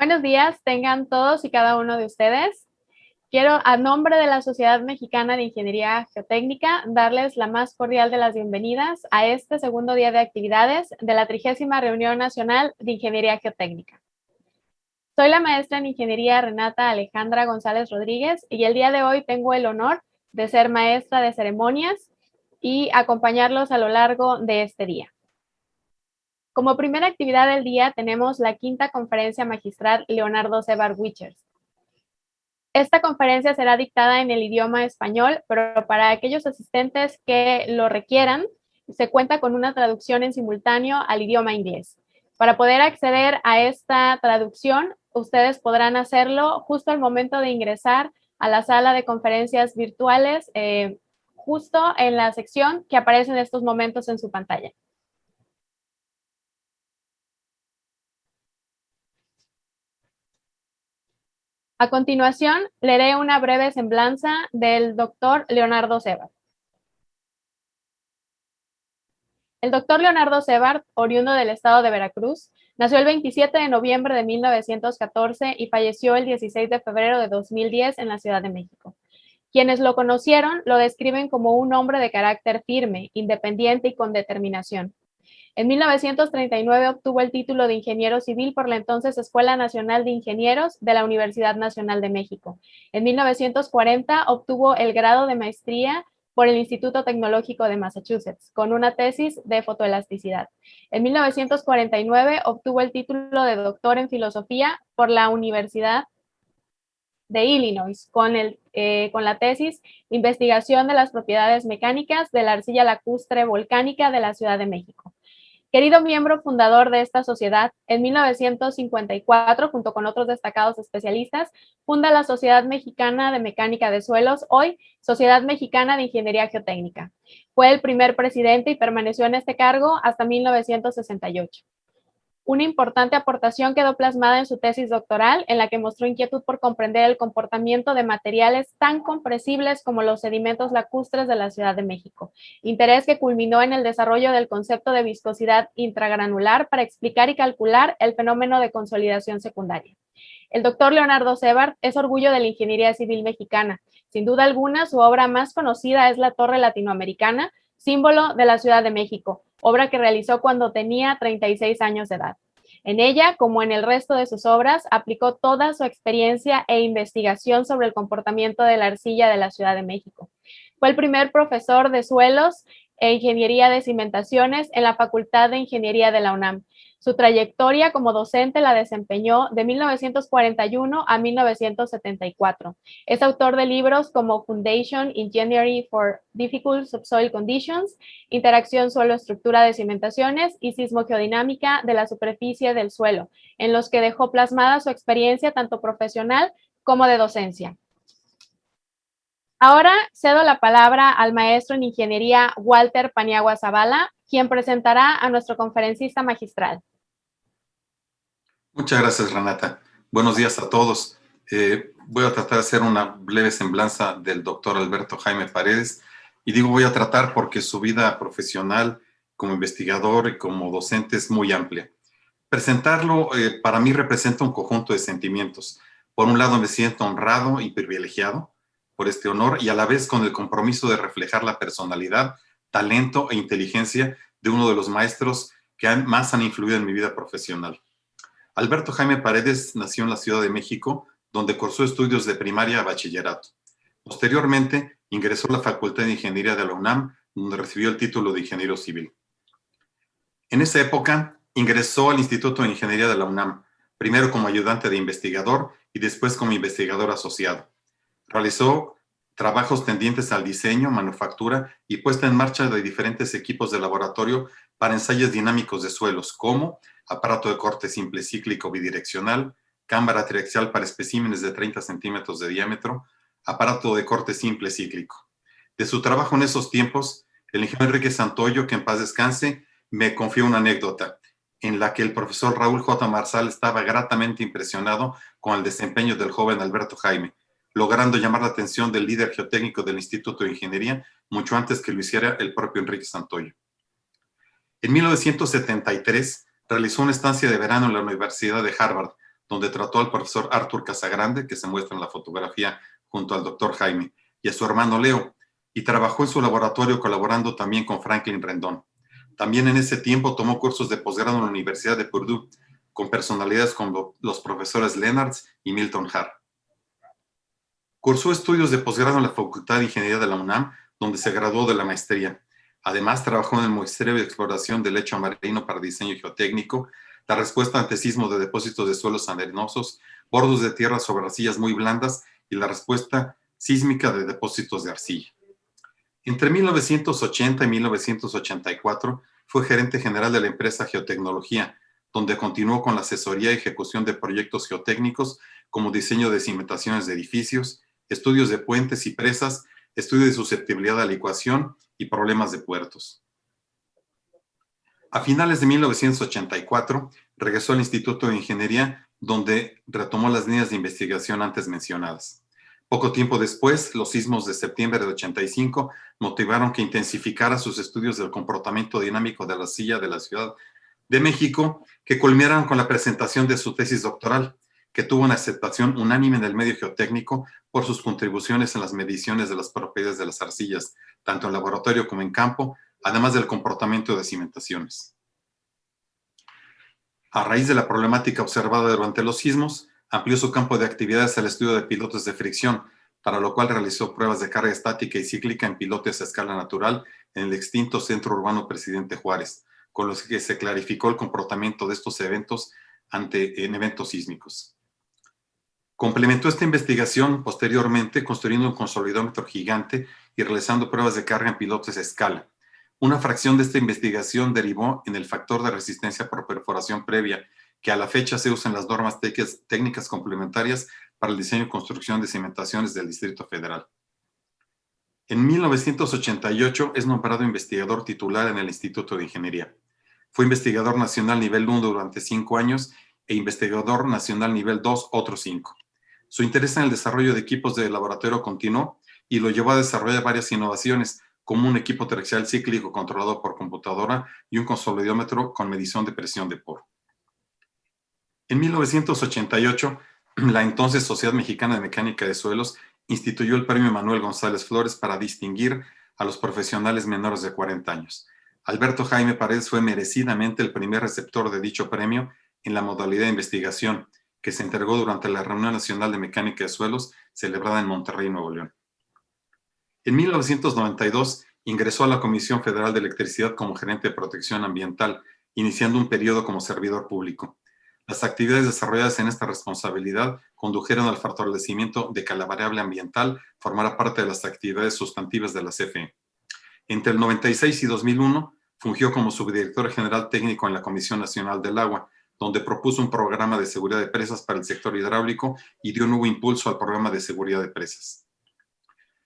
Buenos días, tengan todos y cada uno de ustedes. Quiero, a nombre de la Sociedad Mexicana de Ingeniería Geotécnica, darles la más cordial de las bienvenidas a este segundo día de actividades de la 30ª Reunión Nacional de Ingeniería Geotécnica. Soy la maestra en Ingeniería Renata Alejandra González Rodríguez y el día de hoy tengo el honor de ser maestra de ceremonias y acompañarlos a lo largo de este día. Como primera actividad del día tenemos la quinta conferencia magistral Leonardo Sebar Wichers. Esta conferencia será dictada en el idioma español, pero para aquellos asistentes que lo requieran, se cuenta con una traducción en simultáneo al idioma inglés. Para poder acceder a esta traducción, ustedes podrán hacerlo justo al momento de ingresar a la sala de conferencias virtuales, justo en la sección que aparece en estos momentos en su pantalla. A continuación, leeré una breve semblanza del doctor Leonardo Sebar. El doctor Leonardo Sebar, oriundo del estado de Veracruz, nació el 27 de noviembre de 1914 y falleció el 16 de febrero de 2010 en la Ciudad de México. Quienes lo conocieron lo describen como un hombre de carácter firme, independiente y con determinación. En 1939 obtuvo el título de ingeniero civil por la entonces Escuela Nacional de Ingenieros de la Universidad Nacional de México. En 1940 obtuvo el grado de maestría por el Instituto Tecnológico de Massachusetts, con una tesis de fotoelasticidad. En 1949 obtuvo el título de doctor en filosofía por la Universidad de Illinois, con la tesis Investigación de las propiedades mecánicas de la arcilla lacustre volcánica de la Ciudad de México. Querido miembro fundador de esta sociedad, en 1954, junto con otros destacados especialistas, funda la Sociedad Mexicana de Mecánica de Suelos, hoy Sociedad Mexicana de Ingeniería Geotécnica. Fue el primer presidente y permaneció en este cargo hasta 1968. Una importante aportación quedó plasmada en su tesis doctoral, en la que mostró inquietud por comprender el comportamiento de materiales tan compresibles como los sedimentos lacustres de la Ciudad de México, interés que culminó en el desarrollo del concepto de viscosidad intragranular para explicar y calcular el fenómeno de consolidación secundaria. El doctor Leonardo Sebar es orgullo de la ingeniería civil mexicana. Sin duda alguna, su obra más conocida es la Torre Latinoamericana, símbolo de la Ciudad de México, obra que realizó cuando tenía 36 años de edad. En ella, como en el resto de sus obras, aplicó toda su experiencia e investigación sobre el comportamiento de la arcilla de la Ciudad de México. Fue el primer profesor de suelos e ingeniería de cimentaciones en la Facultad de Ingeniería de la UNAM. Su trayectoria como docente la desempeñó de 1941 a 1974. Es autor de libros como Foundation Engineering for Difficult Subsoil Conditions, Interacción Suelo-Estructura de Cimentaciones y Sismogeodinámica de la Superficie del Suelo, en los que dejó plasmada su experiencia tanto profesional como de docencia. Ahora cedo la palabra al maestro en ingeniería Walter Paniagua Zavala, quien presentará a nuestro conferencista magistral. Muchas gracias, Renata. Buenos días a todos. Voy a tratar de hacer una breve semblanza del doctor Alberto Jaime Paredes. Y digo voy a tratar porque su vida profesional como investigador y como docente es muy amplia. Presentarlo para mí representa un conjunto de sentimientos. Por un lado me siento honrado y privilegiado por este honor y a la vez con el compromiso de reflejar la personalidad, talento e inteligencia de uno de los maestros que más han influido en mi vida profesional. Alberto Jaime Paredes nació en la Ciudad de México, donde cursó estudios de primaria a bachillerato. Posteriormente, ingresó a la Facultad de Ingeniería de la UNAM, donde recibió el título de ingeniero civil. En esa época, ingresó al Instituto de Ingeniería de la UNAM, primero como ayudante de investigador y después como investigador asociado. Realizó trabajos tendientes al diseño, manufactura y puesta en marcha de diferentes equipos de laboratorio para ensayos dinámicos de suelos, como aparato de corte simple cíclico bidireccional, cámara triaxial para especímenes de 30 centímetros de diámetro, aparato de corte simple cíclico. De su trabajo en esos tiempos, el ingeniero Enrique Santoyo, que en paz descanse, me confió una anécdota en la que el profesor Raúl J. Marsal estaba gratamente impresionado con el desempeño del joven Alberto Jaime, logrando llamar la atención del líder geotécnico del Instituto de Ingeniería mucho antes que lo hiciera el propio Enrique Santoyo. En 1973 realizó una estancia de verano en la Universidad de Harvard, donde trató al profesor Arthur Casagrande, que se muestra en la fotografía junto al doctor Jaime, y a su hermano Leo, y trabajó en su laboratorio colaborando también con Franklin Rendón. También en ese tiempo tomó cursos de posgrado en la Universidad de Purdue, con personalidades como los profesores Lennartz y Milton Hart. Cursó estudios de posgrado en la Facultad de Ingeniería de la UNAM, donde se graduó de la maestría. Además, trabajó en el Muestreo de Exploración del Lecho Marino para diseño geotécnico, la respuesta ante sismos de depósitos de suelos arenosos, bordos de tierra sobre arcillas muy blandas y la respuesta sísmica de depósitos de arcilla. Entre 1980 y 1984 fue gerente general de la empresa Geotecnología, donde continuó con la asesoría y ejecución de proyectos geotécnicos como diseño de cimentaciones de edificios, estudios de puentes y presas, estudio de susceptibilidad a la licuación y problemas de puertos. A finales de 1984, regresó al Instituto de Ingeniería, donde retomó las líneas de investigación antes mencionadas. Poco tiempo después, los sismos de septiembre de 85 motivaron que intensificara sus estudios del comportamiento dinámico de la arcilla de la Ciudad de México, que culminaron con la presentación de su tesis doctoral, que tuvo una aceptación unánime en el medio geotécnico por sus contribuciones en las mediciones de las propiedades de las arcillas, tanto en laboratorio como en campo, además del comportamiento de cimentaciones. A raíz de la problemática observada durante los sismos, amplió su campo de actividades al estudio de pilotes de fricción, para lo cual realizó pruebas de carga estática y cíclica en pilotes a escala natural en el extinto Centro Urbano Presidente Juárez, con los que se clarificó el comportamiento de estos eventos en eventos sísmicos. Complementó esta investigación posteriormente construyendo un consolidómetro gigante y realizando pruebas de carga en pilotes a escala. Una fracción de esta investigación derivó en el factor de resistencia por perforación previa, que a la fecha se usa en las normas técnicas complementarias para el diseño y construcción de cimentaciones del Distrito Federal. En 1988 es nombrado investigador titular en el Instituto de Ingeniería. Fue investigador nacional nivel 1 durante 5 años e investigador nacional nivel 2 otros 5. Su interés en el desarrollo de equipos de laboratorio continuó y lo llevó a desarrollar varias innovaciones, como un equipo triaxial cíclico controlado por computadora y un consolidómetro con medición de presión de poro. En 1988, la entonces Sociedad Mexicana de Mecánica de Suelos instituyó el Premio Manuel González Flores para distinguir a los profesionales menores de 40 años. Alberto Jaime Paredes fue merecidamente el primer receptor de dicho premio en la modalidad de investigación, que se entregó durante la Reunión Nacional de Mecánica de Suelos celebrada en Monterrey, Nuevo León. En 1992 ingresó a la Comisión Federal de Electricidad como gerente de protección ambiental, iniciando un periodo como servidor público. Las actividades desarrolladas en esta responsabilidad condujeron al fortalecimiento de que la variable ambiental formara parte de las actividades sustantivas de la CFE. Entre el 96 y 2001 fungió como subdirector general técnico en la Comisión Nacional del Agua, donde propuso un programa de seguridad de presas para el sector hidráulico y dio un nuevo impulso al programa de seguridad de presas.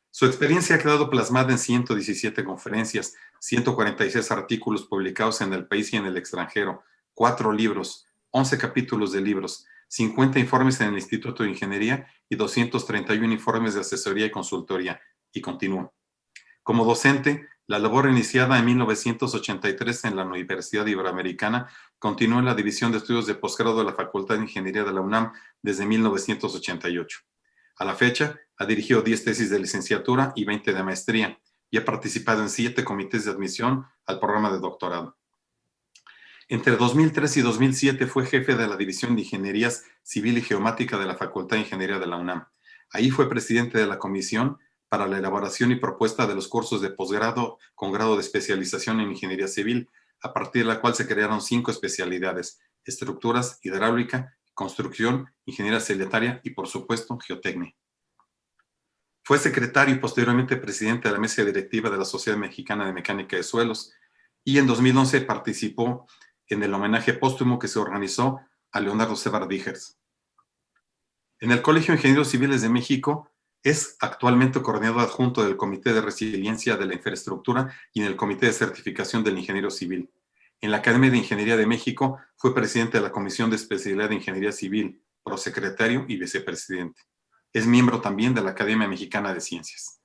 Su experiencia ha quedado plasmada en 117 conferencias, 146 artículos publicados en el país y en el extranjero, 4 libros, 11 capítulos de libros, 50 informes en el Instituto de Ingeniería y 231 informes de asesoría y consultoría, y continúa. Como docente, la labor iniciada en 1983 en la Universidad Iberoamericana continuó en la División de Estudios de Posgrado de la Facultad de Ingeniería de la UNAM desde 1988. A la fecha, ha dirigido 10 tesis de licenciatura y 20 de maestría y ha participado en 7 comités de admisión al programa de doctorado. Entre 2003 y 2007 fue jefe de la División de Ingenierías Civil y Geomática de la Facultad de Ingeniería de la UNAM. Ahí fue presidente de la Comisión para la elaboración y propuesta de los cursos de posgrado con grado de especialización en Ingeniería Civil, a partir de la cual se crearon 5 especialidades: estructuras, hidráulica, construcción, ingeniería sanitaria y, por supuesto, geotecnia. Fue secretario y posteriormente presidente de la mesa directiva de la Sociedad Mexicana de Mecánica de Suelos, y en 2011 participó en el homenaje póstumo que se organizó a Leonardo Sebar Dígers. En el Colegio de Ingenieros Civiles de México es actualmente coordinador adjunto del Comité de Resiliencia de la Infraestructura y en el Comité de Certificación del Ingeniero Civil. En la Academia de Ingeniería de México fue presidente de la Comisión de Especialidad de Ingeniería Civil, prosecretario y vicepresidente. Es miembro también de la Academia Mexicana de Ciencias.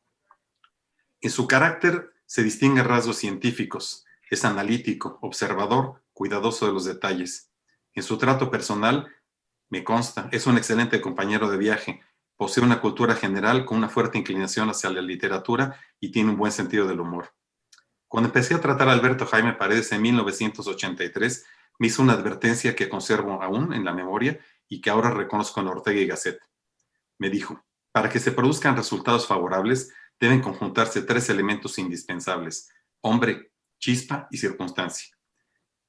En su carácter se distinguen rasgos científicos. Es analítico, observador, cuidadoso de los detalles. En su trato personal Me consta, es un excelente compañero de viaje, posee una cultura general con una fuerte inclinación hacia la literatura y tiene un buen sentido del humor. Cuando empecé a tratar a Alberto Jaime Paredes en 1983, me hizo una advertencia que conservo aún en la memoria y que ahora reconozco en Ortega y Gasset. Me dijo, para que se produzcan resultados favorables, deben conjuntarse tres elementos indispensables: hombre, chispa y circunstancia.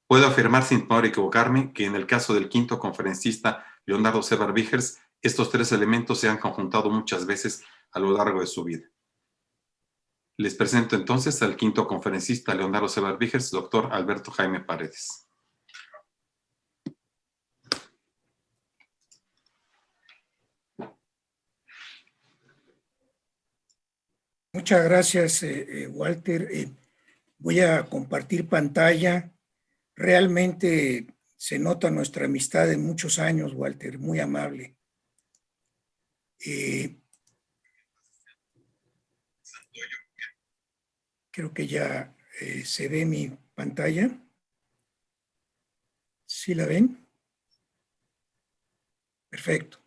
Puedo afirmar sin temor a equivocarme que en el caso del quinto conferencista Leonardo Sevar Vigers, estos tres elementos se han conjuntado muchas veces a lo largo de su vida. Les presento entonces al quinto conferencista Leonardo Sevar Vigers, doctor Alberto Jaime Paredes. Muchas gracias, Walter. Voy a compartir pantalla. Realmente se nota nuestra amistad de muchos años, Walter, muy amable. Creo que ya se ve mi pantalla. ¿Sí la ven? Perfecto.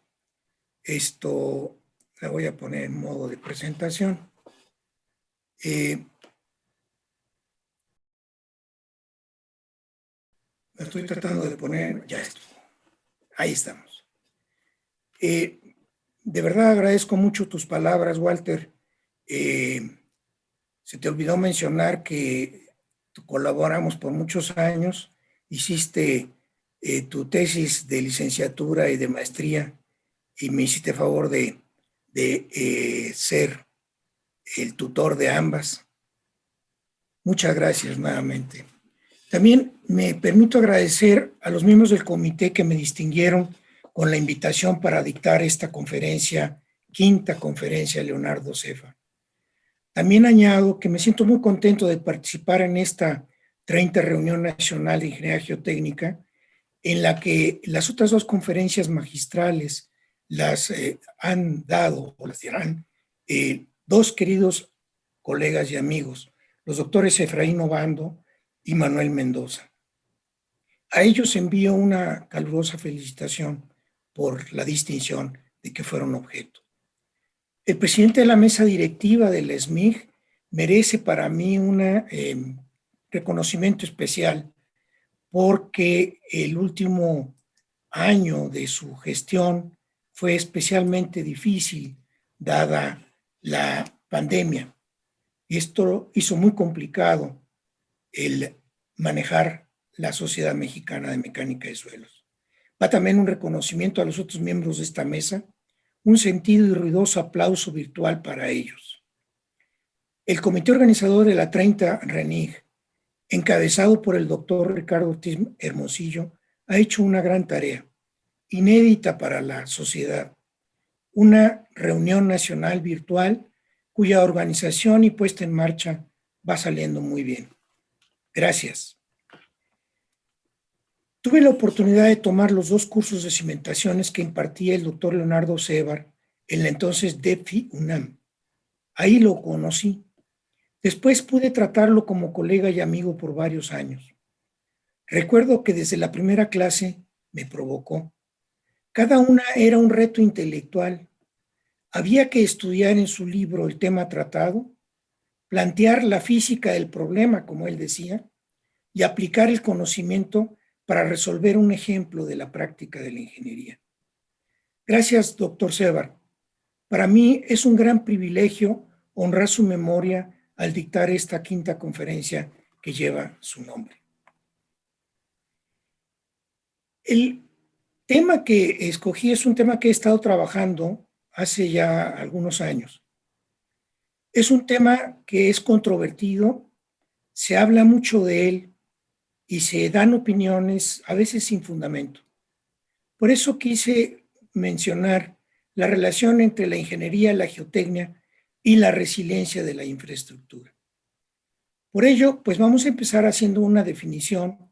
Esto la voy a poner en modo de presentación. Me estoy tratando de poner, ya esto. Ahí estamos. De verdad agradezco mucho tus palabras, Walter. Se te olvidó mencionar que colaboramos por muchos años, hiciste tu tesis de licenciatura y de maestría y me hiciste favor de ser el tutor de ambas. Muchas gracias nuevamente. También me permito agradecer a los miembros del comité que me distinguieron con la invitación para dictar esta conferencia, quinta conferencia Leonardo Sevar. También añado que me siento muy contento de participar en esta 30 Reunión Nacional de Ingeniería Geotécnica, en la que las otras dos conferencias magistrales las han dado o las dirán dos queridos colegas y amigos, los doctores Efraín Obando y Manuel Mendoza. A ellos envío una calurosa felicitación por la distinción de que fueron objeto. El presidente de la mesa directiva de la SMIG merece para mí un reconocimiento especial porque el último año de su gestión fue especialmente difícil dada la pandemia. Y esto hizo muy complicado el manejar la Sociedad Mexicana de Mecánica de Suelos. Va también un reconocimiento a los otros miembros de esta mesa, un sentido y ruidoso aplauso virtual para ellos. El comité organizador de la 30 RENIG, encabezado por el doctor Ricardo Ortiz Hermosillo, ha hecho una gran tarea, inédita para la sociedad, una reunión nacional virtual cuya organización y puesta en marcha va saliendo muy bien. Gracias. Tuve la oportunidad de tomar los dos cursos de cimentaciones que impartía el doctor Leonardo Sevar en la entonces DEPFI UNAM. Ahí lo conocí. Después pude tratarlo como colega y amigo por varios años. Recuerdo que desde la primera clase me provocó. Cada una era un reto intelectual. Había que estudiar en su libro el tema tratado, plantear la física del problema, como él decía, y aplicar el conocimiento para resolver un ejemplo de la práctica de la ingeniería. Gracias, doctor Sevar. Para mí es un gran privilegio honrar su memoria al dictar esta quinta conferencia que lleva su nombre. El tema que escogí es un tema que he estado trabajando hace ya algunos años. Es un tema que es controvertido, se habla mucho de él y se dan opiniones a veces sin fundamento. Por eso quise mencionar la relación entre la ingeniería, la geotecnia y la resiliencia de la infraestructura. Por ello, pues vamos a empezar haciendo una definición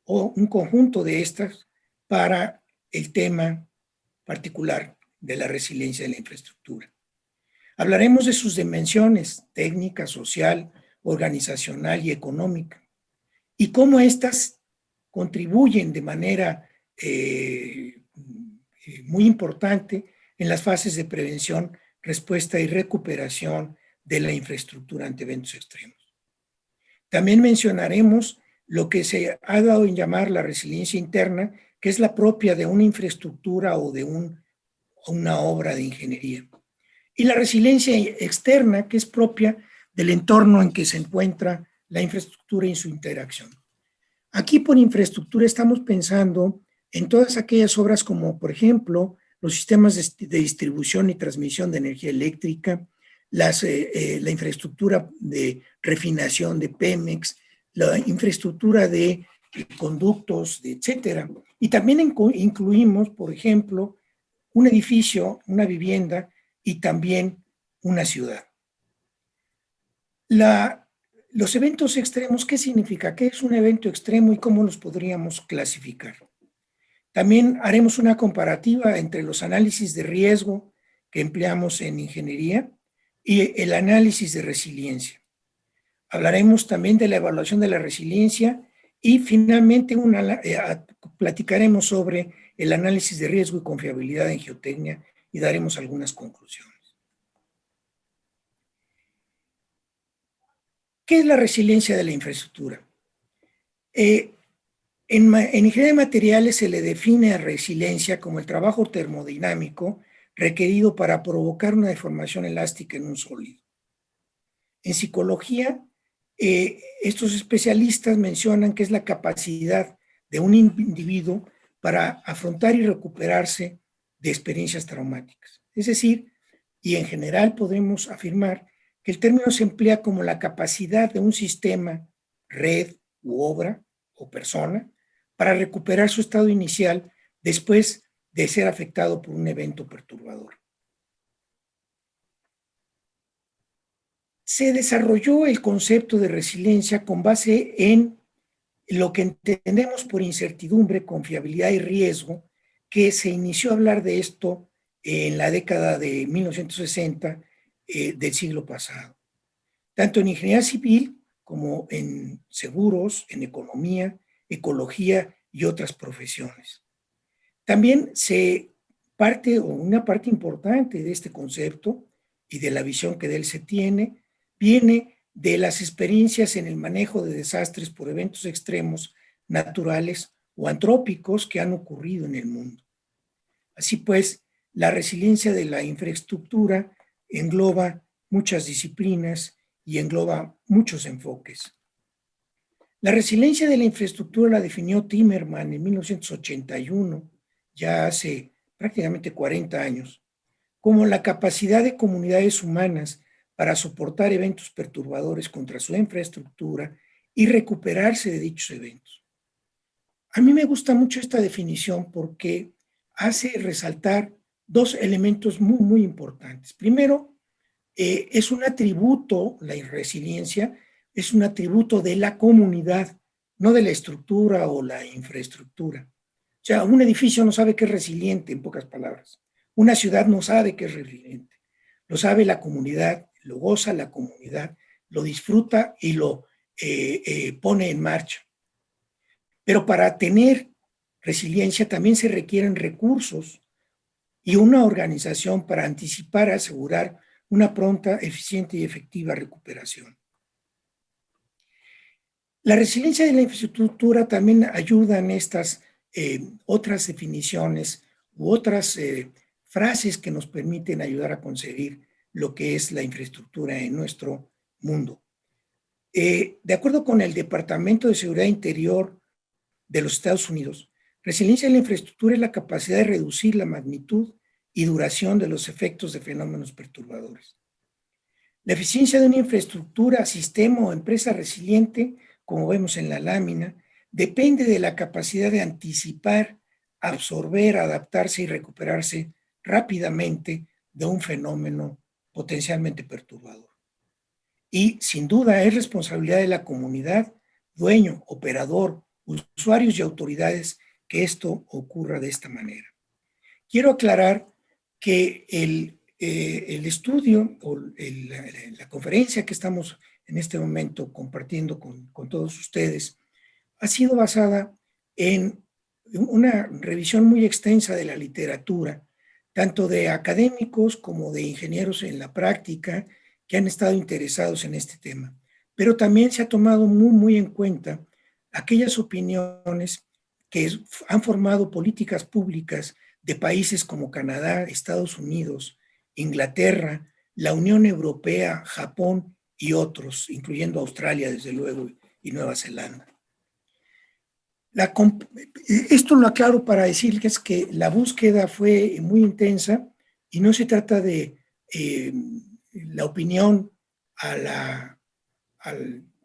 o un conjunto de estas para el tema particular de la resiliencia de la infraestructura. Hablaremos de sus dimensiones técnica, social, organizacional y económica y cómo éstas contribuyen de manera muy importante en las fases de prevención, respuesta y recuperación de la infraestructura ante eventos extremos. También mencionaremos lo que se ha dado en llamar la resiliencia interna, que es la propia de una infraestructura o de una obra de ingeniería. Y la resiliencia externa, que es propia del entorno en que se encuentra la infraestructura y su interacción. Aquí por infraestructura estamos pensando en todas aquellas obras como, por ejemplo, los sistemas de distribución y transmisión de energía eléctrica, la infraestructura de refinación de Pemex, la infraestructura de conductos, etcétera. Y también incluimos, por ejemplo, un edificio, una vivienda y también una ciudad. Los eventos extremos, ¿qué significa? ¿Qué es un evento extremo y cómo los podríamos clasificar? También haremos una comparativa entre los análisis de riesgo que empleamos en ingeniería y el análisis de resiliencia. Hablaremos también de la evaluación de la resiliencia y finalmente platicaremos sobre el análisis de riesgo y confiabilidad en geotecnia y daremos algunas conclusiones. ¿Qué es la resiliencia de la infraestructura? En ingeniería de materiales se le define a resiliencia como el trabajo termodinámico requerido para provocar una deformación elástica en un sólido. En psicología, estos especialistas mencionan que es la capacidad de un individuo para afrontar y recuperarse de experiencias traumáticas. Es decir, y en general podemos afirmar que el término se emplea como la capacidad de un sistema, red u obra o persona para recuperar su estado inicial después de ser afectado por un evento perturbador. Se desarrolló el concepto de resiliencia con base en lo que entendemos por incertidumbre, confiabilidad y riesgo, que se inició a hablar de esto en la década de 1960 del siglo pasado. Tanto en ingeniería civil como en seguros, en economía, ecología y otras profesiones. También una parte importante de este concepto y de la visión que de él se tiene, viene de las experiencias en el manejo de desastres por eventos extremos naturales o antrópicos que han ocurrido en el mundo. Así pues, la resiliencia de la infraestructura engloba muchas disciplinas y engloba muchos enfoques. La resiliencia de la infraestructura la definió Timmerman en 1981, ya hace prácticamente 40 años, como la capacidad de comunidades humanas para soportar eventos perturbadores contra su infraestructura y recuperarse de dichos eventos. A mí me gusta mucho esta definición porque hace resaltar dos elementos muy, muy importantes. Primero, es un atributo, la resiliencia, es un atributo de la comunidad, no de la estructura o la infraestructura. O sea, un edificio no sabe que es resiliente, en pocas palabras. Una ciudad no sabe que es resiliente. Lo sabe la comunidad, lo goza la comunidad, lo disfruta y lo pone en marcha. Pero para tener resiliencia también se requieren recursos y una organización para anticipar, asegurar una pronta, eficiente y efectiva recuperación. La resiliencia de la infraestructura también ayuda en estas otras definiciones u otras frases que nos permiten ayudar a concebir lo que es la infraestructura en nuestro mundo. De acuerdo con el Departamento de Seguridad Interior de los Estados Unidos, resiliencia de la infraestructura es la capacidad de reducir la magnitud y duración de los efectos de fenómenos perturbadores. La eficiencia de una infraestructura, sistema o empresa resiliente, como vemos en la lámina, depende de la capacidad de anticipar, absorber, adaptarse y recuperarse rápidamente de un fenómeno potencialmente perturbador. Y sin duda es responsabilidad de la comunidad, dueño, operador, usuarios y autoridades que esto ocurra de esta manera. Quiero aclarar que el estudio o la conferencia que estamos en este momento compartiendo con todos ustedes ha sido basada en una revisión muy extensa de la literatura, tanto de académicos como de ingenieros en la práctica que han estado interesados en este tema. Pero también se ha tomado muy en cuenta aquellas opiniones que han formado políticas públicas de países como Canadá, Estados Unidos, Inglaterra, la Unión Europea, Japón y otros, incluyendo Australia, desde luego, y Nueva Zelanda. Esto lo aclaro para decirles que la búsqueda fue muy intensa y no se trata de la opinión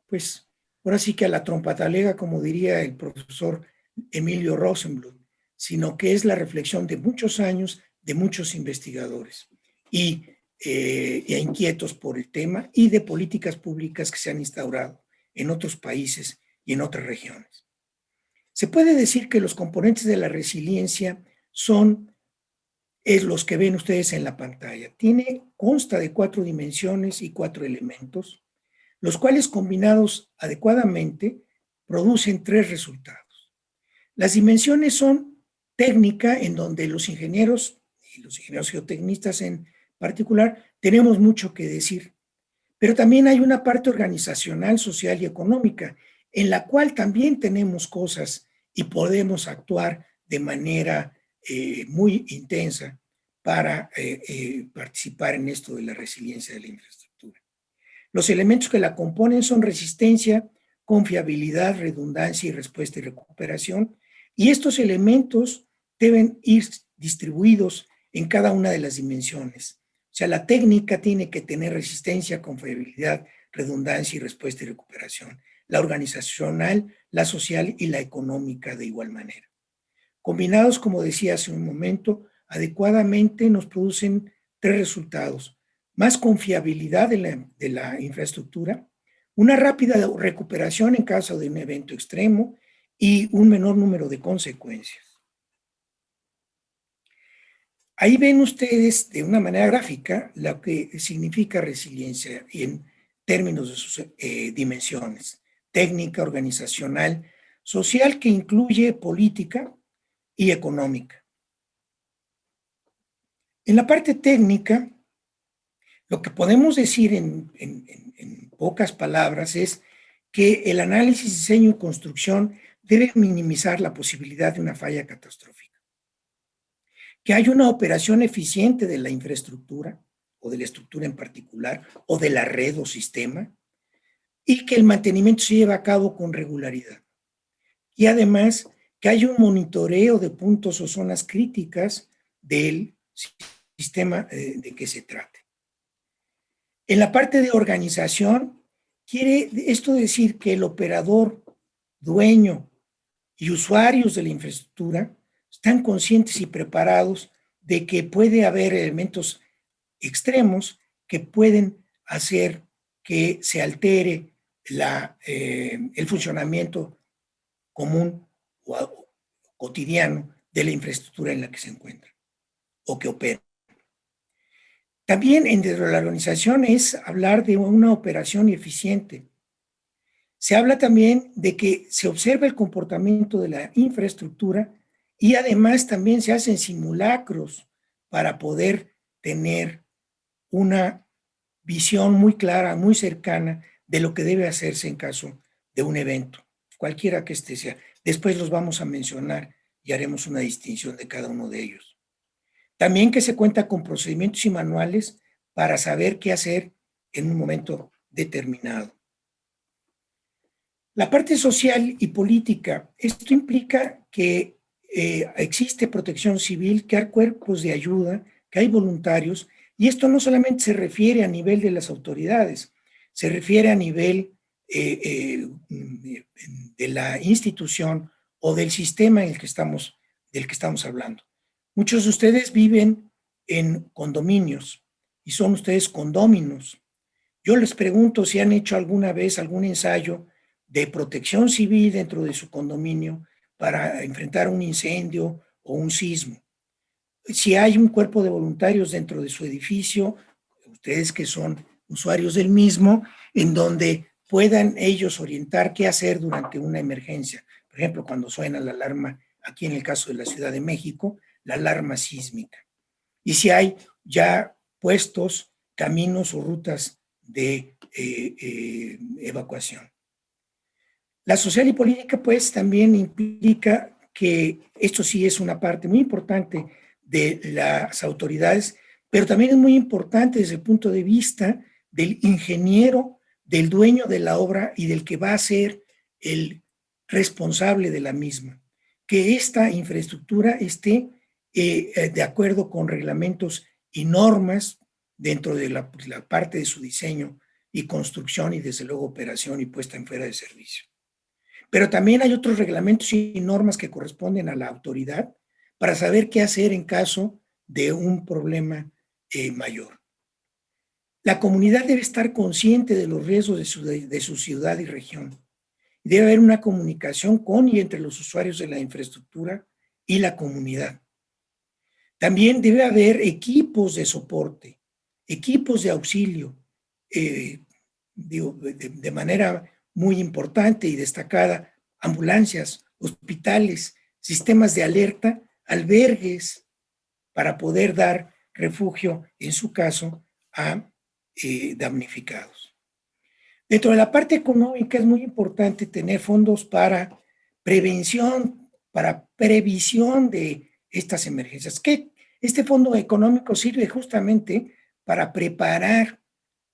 pues, ahora sí que a la trompatalega, como diría el profesor Emilio Rosenbluth, sino que es la reflexión de muchos años de muchos investigadores y inquietos por el tema y de políticas públicas que se han instaurado en otros países y en otras regiones. Se puede decir que los componentes de la resiliencia son los que ven ustedes en la pantalla. Consta de 4 dimensiones y 4 elementos, los cuales combinados adecuadamente producen 3 resultados. Las dimensiones son técnica, en donde los ingenieros y los ingenieros geotecnistas en particular tenemos mucho que decir, pero también hay una parte organizacional, social y económica, en la cual también tenemos cosas y podemos actuar de manera muy intensa para participar en esto de la resiliencia de la infraestructura. Los elementos que la componen son resistencia, confiabilidad, redundancia y respuesta y recuperación, y estos elementos deben ir distribuidos en cada una de las dimensiones. O sea, la técnica tiene que tener resistencia, confiabilidad, redundancia y respuesta y recuperación. La organizacional, la social y la económica de igual manera. Combinados, como decía hace un momento, adecuadamente nos producen 3 resultados. Más confiabilidad de la infraestructura, una rápida recuperación en caso de un evento extremo y un menor número de consecuencias. Ahí ven ustedes de una manera gráfica lo que significa resiliencia en términos de sus dimensiones: técnica, organizacional, social, que incluye política, y económica. En la parte técnica, lo que podemos decir en pocas palabras es que el análisis, diseño y construcción debe minimizar la posibilidad de una falla catastrófica. Que haya una operación eficiente de la infraestructura, o de la estructura en particular, o de la red o sistema, y que el mantenimiento se lleve a cabo con regularidad. Y además, que haya un monitoreo de puntos o zonas críticas del sistema de que se trate. En la parte de organización, quiere esto decir que el operador, dueño y usuarios de la infraestructura están conscientes y preparados de que puede haber elementos extremos que pueden hacer que se altere el funcionamiento común o cotidiano de la infraestructura en la que se encuentra o que opera. También dentro de la organización es hablar de una operación eficiente. Se habla también de que se observa el comportamiento de la infraestructura y además también se hacen simulacros para poder tener una visión muy clara, muy cercana de lo que debe hacerse en caso de un evento, cualquiera que este sea. Después los vamos a mencionar y haremos una distinción de cada uno de ellos. También que se cuenta con procedimientos y manuales para saber qué hacer en un momento determinado. La parte social y política, esto implica que existe protección civil, que hay cuerpos de ayuda, que hay voluntarios, y esto no solamente se refiere a nivel de las autoridades, se refiere a nivel de la institución o del sistema del que estamos hablando. Muchos de ustedes viven en condominios y son ustedes condóminos. Yo les pregunto si han hecho alguna vez algún ensayo de protección civil dentro de su condominio para enfrentar un incendio o un sismo. Si hay un cuerpo de voluntarios dentro de su edificio, ustedes que son usuarios del mismo, en donde puedan ellos orientar qué hacer durante una emergencia. Por ejemplo, cuando suena la alarma aquí en el caso de la Ciudad de México, la alarma sísmica. Y si hay ya puestos caminos o rutas de evacuación. La social y política, pues, también implica que esto sí es una parte muy importante de las autoridades, pero también es muy importante desde el punto de vista del ingeniero, del dueño de la obra y del que va a ser el responsable de la misma. Que esta infraestructura esté de acuerdo con reglamentos y normas dentro de la parte de su diseño y construcción y desde luego operación y puesta en fuera de servicio. Pero también hay otros reglamentos y normas que corresponden a la autoridad para saber qué hacer en caso de un problema mayor. La comunidad debe estar consciente de los riesgos de su ciudad y región. Debe haber una comunicación con y entre los usuarios de la infraestructura y la comunidad. También debe haber equipos de soporte, equipos de auxilio, de manera muy importante y destacada, ambulancias, hospitales, sistemas de alerta, albergues, para poder dar refugio, en su caso, a damnificados. Dentro de la parte económica es muy importante tener fondos para prevención, para previsión de estas emergencias. Que este fondo económico sirve justamente para preparar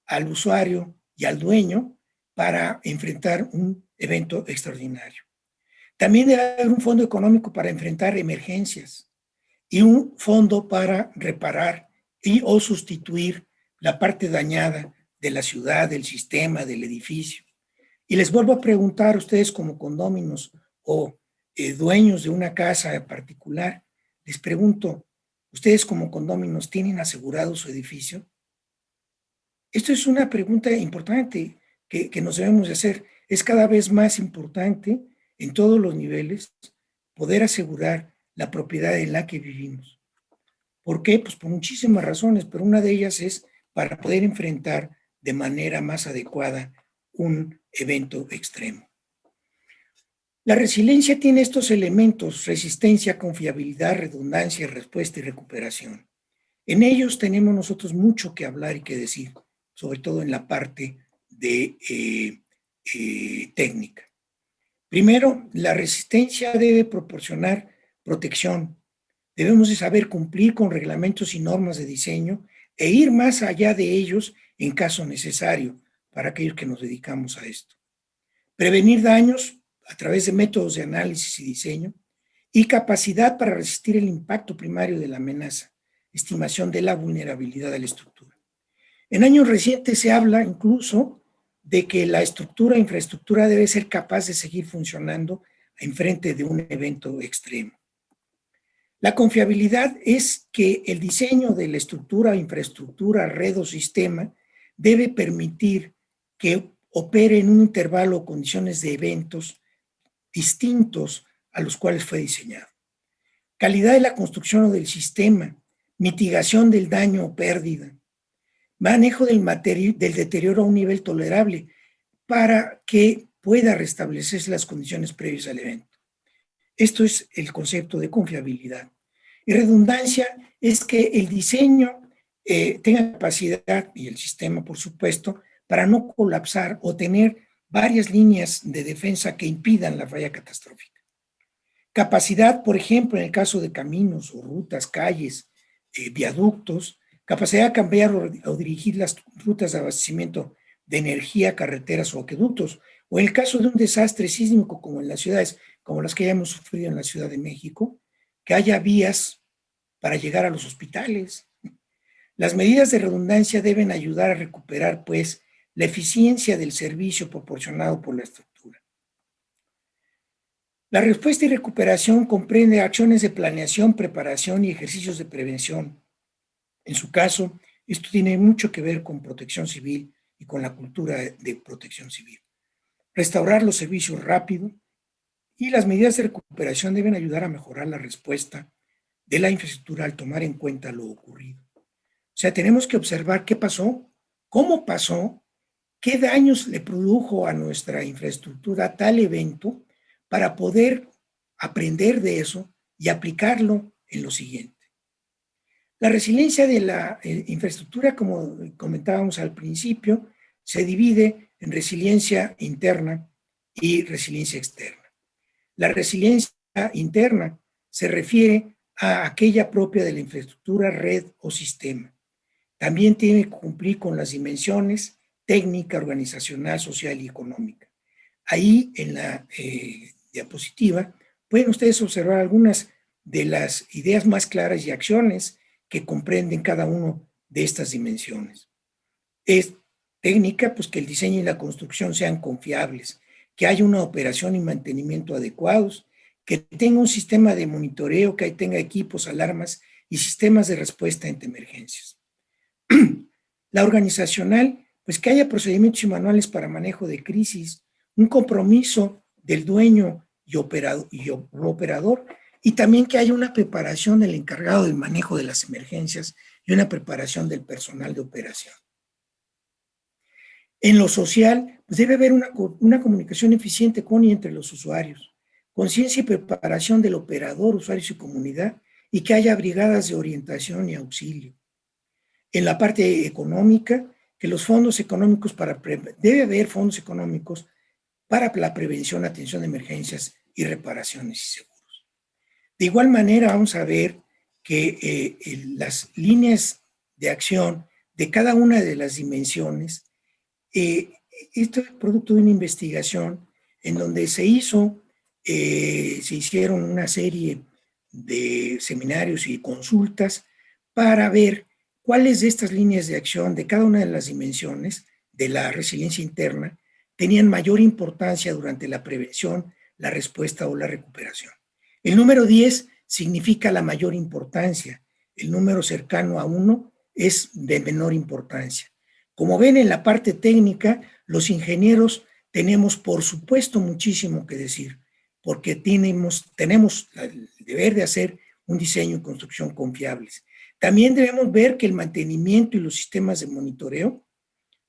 al usuario y al dueño para enfrentar un evento extraordinario. También debe haber un fondo económico para enfrentar emergencias y un fondo para reparar y o sustituir la parte dañada de la ciudad, del sistema, del edificio. Y les vuelvo a preguntar a ustedes como condóminos o dueños de una casa en particular, les pregunto, ¿ustedes como condóminos tienen asegurado su edificio? Esto es una pregunta importante que nos debemos de hacer. Es cada vez más importante en todos los niveles poder asegurar la propiedad en la que vivimos. ¿Por qué? Pues por muchísimas razones, pero una de ellas es para poder enfrentar de manera más adecuada un evento extremo. La resiliencia tiene estos elementos: resistencia, confiabilidad, redundancia, respuesta y recuperación. En ellos tenemos nosotros mucho que hablar y que decir, sobre todo en la parte de técnica. Primero, la resistencia debe proporcionar protección. Debemos de saber cumplir con reglamentos y normas de diseño e ir más allá de ellos en caso necesario para aquellos que nos dedicamos a esto. Prevenir daños a través de métodos de análisis y diseño y capacidad para resistir el impacto primario de la amenaza, estimación de la vulnerabilidad de la estructura. En años recientes se habla incluso de que la infraestructura debe ser capaz de seguir funcionando en frente de un evento extremo. La confiabilidad es que el diseño de la estructura, infraestructura, red o sistema debe permitir que opere en un intervalo o condiciones de eventos distintos a los cuales fue diseñado. Calidad de la construcción o del sistema, mitigación del daño o pérdida, manejo del deterioro a un nivel tolerable para que pueda restablecerse las condiciones previas al evento. Esto es el concepto de confiabilidad. Y redundancia es que el diseño tenga capacidad, y el sistema, por supuesto, para no colapsar o tener varias líneas de defensa que impidan la falla catastrófica. Capacidad, por ejemplo, en el caso de caminos o rutas, calles, viaductos, capacidad de cambiar o dirigir las rutas de abastecimiento de energía, carreteras o acueductos, o en el caso de un desastre sísmico como en las ciudades, como las que ya hemos sufrido en la Ciudad de México, que haya vías para llegar a los hospitales. Las medidas de redundancia deben ayudar a recuperar, pues, la eficiencia del servicio proporcionado por la estructura. La respuesta y recuperación comprende acciones de planeación, preparación y ejercicios de prevención. En su caso, esto tiene mucho que ver con protección civil y con la cultura de protección civil. Restaurar los servicios rápido y las medidas de recuperación deben ayudar a mejorar la respuesta de la infraestructura al tomar en cuenta lo ocurrido. O sea, tenemos que observar qué pasó, cómo pasó, qué daños le produjo a nuestra infraestructura tal evento para poder aprender de eso y aplicarlo en lo siguiente. La resiliencia de la infraestructura, como comentábamos al principio, se divide en resiliencia interna y resiliencia externa. La resiliencia interna se refiere a aquella propia de la infraestructura, red o sistema. También tiene que cumplir con las dimensiones técnica, organizacional, social y económica. Ahí en la diapositiva pueden ustedes observar algunas de las ideas más claras y acciones que comprenden cada una de estas dimensiones. Es técnica, pues que el diseño y la construcción sean confiables, que haya una operación y mantenimiento adecuados, que tenga un sistema de monitoreo, que tenga equipos, alarmas y sistemas de respuesta ante emergencias. La organizacional, pues que haya procedimientos y manuales para manejo de crisis, un compromiso del dueño y operador, y también que haya una preparación del encargado del manejo de las emergencias y una preparación del personal de operación. En lo social, pues debe haber una comunicación eficiente con y entre los usuarios, conciencia y preparación del operador, usuarios y comunidad, y que haya brigadas de orientación y auxilio. En la parte económica, que los fondos económicos debe haber fondos económicos para la prevención, atención de emergencias y reparaciones y seguros. De igual manera, vamos a ver que las líneas de acción de cada una de las dimensiones, esto es producto de una investigación en donde se hicieron una serie de seminarios y consultas para ver cuáles de estas líneas de acción de cada una de las dimensiones de la resiliencia interna tenían mayor importancia durante la prevención, la respuesta o la recuperación. El número 10 significa la mayor importancia. El número cercano a 1 es de menor importancia. Como ven en la parte técnica, los ingenieros tenemos, por supuesto, muchísimo que decir, porque tenemos el deber de hacer un diseño y construcción confiables. También debemos ver que el mantenimiento y los sistemas de monitoreo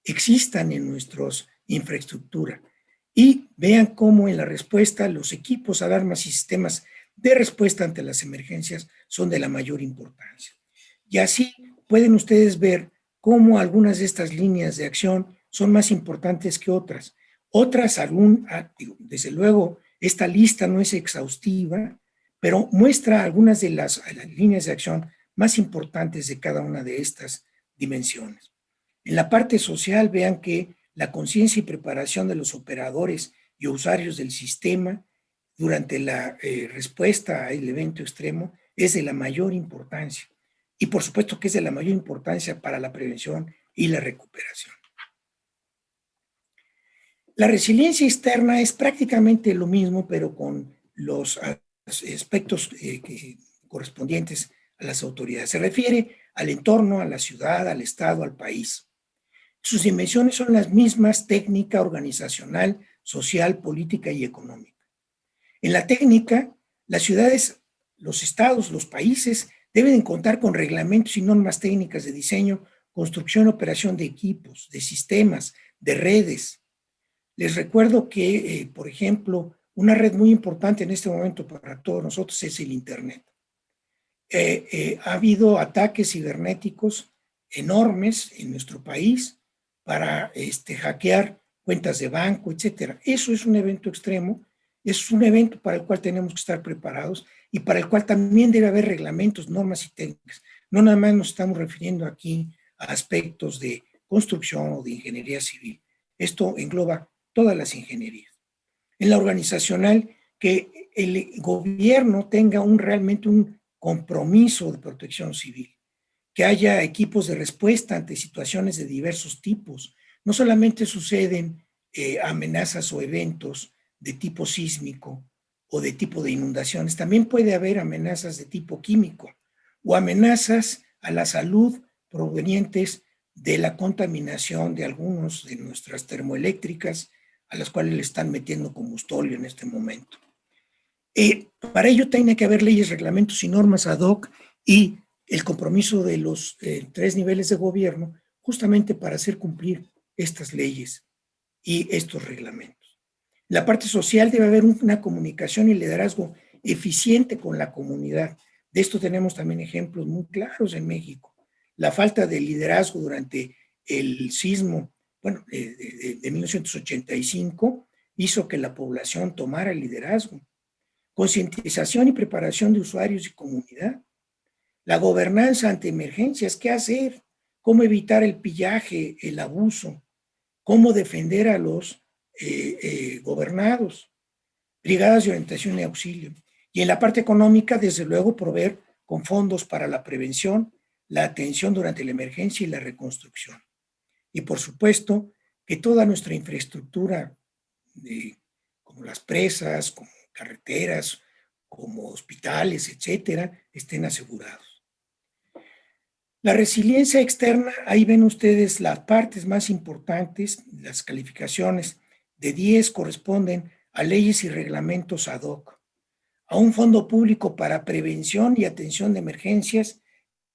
existan en nuestras infraestructura y vean cómo en la respuesta los equipos, alarmas y sistemas de respuesta ante las emergencias son de la mayor importancia. Y así pueden ustedes ver cómo algunas de estas líneas de acción son más importantes que otras. Otras, desde luego, esta lista no es exhaustiva, pero muestra algunas de las líneas de acción más importantes de cada una de estas dimensiones. En la parte social, vean que la conciencia y preparación de los operadores y usuarios del sistema durante la respuesta al evento extremo es de la mayor importancia. Y por supuesto que es de la mayor importancia para la prevención y la recuperación. La resiliencia externa es prácticamente lo mismo, pero con los aspectos correspondientes a las autoridades. Se refiere al entorno, a la ciudad, al Estado, al país. Sus dimensiones son las mismas: técnica, organizacional, social, política y económica. En la técnica, las ciudades, los estados, los países deben contar con reglamentos y normas técnicas de diseño, construcción y operación de equipos, de sistemas, de redes. Les recuerdo que, por ejemplo, una red muy importante en este momento para todos nosotros es el Internet. Ha habido ataques cibernéticos enormes en nuestro país para hackear cuentas de banco, etcétera. Eso es un evento extremo, es un evento para el cual tenemos que estar preparados y para el cual también debe haber reglamentos, normas y técnicas. No nada más nos estamos refiriendo aquí a aspectos de construcción o de ingeniería civil. Esto engloba todas las ingenierías. En la organizacional, que el gobierno tenga realmente un compromiso de protección civil, que haya equipos de respuesta ante situaciones de diversos tipos. No solamente suceden amenazas o eventos de tipo sísmico o de tipo de inundaciones, también puede haber amenazas de tipo químico o amenazas a la salud provenientes de la contaminación de algunos de nuestras termoeléctricas a las cuales le están metiendo combustóleo en este momento. Para ello tiene que haber leyes, reglamentos y normas ad hoc y el compromiso de los 3 niveles de gobierno justamente para hacer cumplir estas leyes y estos reglamentos. En la parte social debe haber una comunicación y liderazgo eficiente con la comunidad. De esto tenemos también ejemplos muy claros en México. La falta de liderazgo durante el sismo, bueno, de 1985, hizo que la población tomara el liderazgo. Concientización y preparación de usuarios y comunidad. La gobernanza ante emergencias, ¿qué hacer? ¿Cómo evitar el pillaje, el abuso? ¿Cómo defender a los gobernados? Brigadas de orientación y auxilio. Y en la parte económica, desde luego, proveer con fondos para la prevención, la atención durante la emergencia y la reconstrucción. Y por supuesto, que toda nuestra infraestructura, como las presas, como carreteras, como hospitales, etcétera, estén asegurados. La resiliencia externa, ahí ven ustedes las partes más importantes, las calificaciones de 10 corresponden a leyes y reglamentos ad hoc, a un fondo público para prevención y atención de emergencias.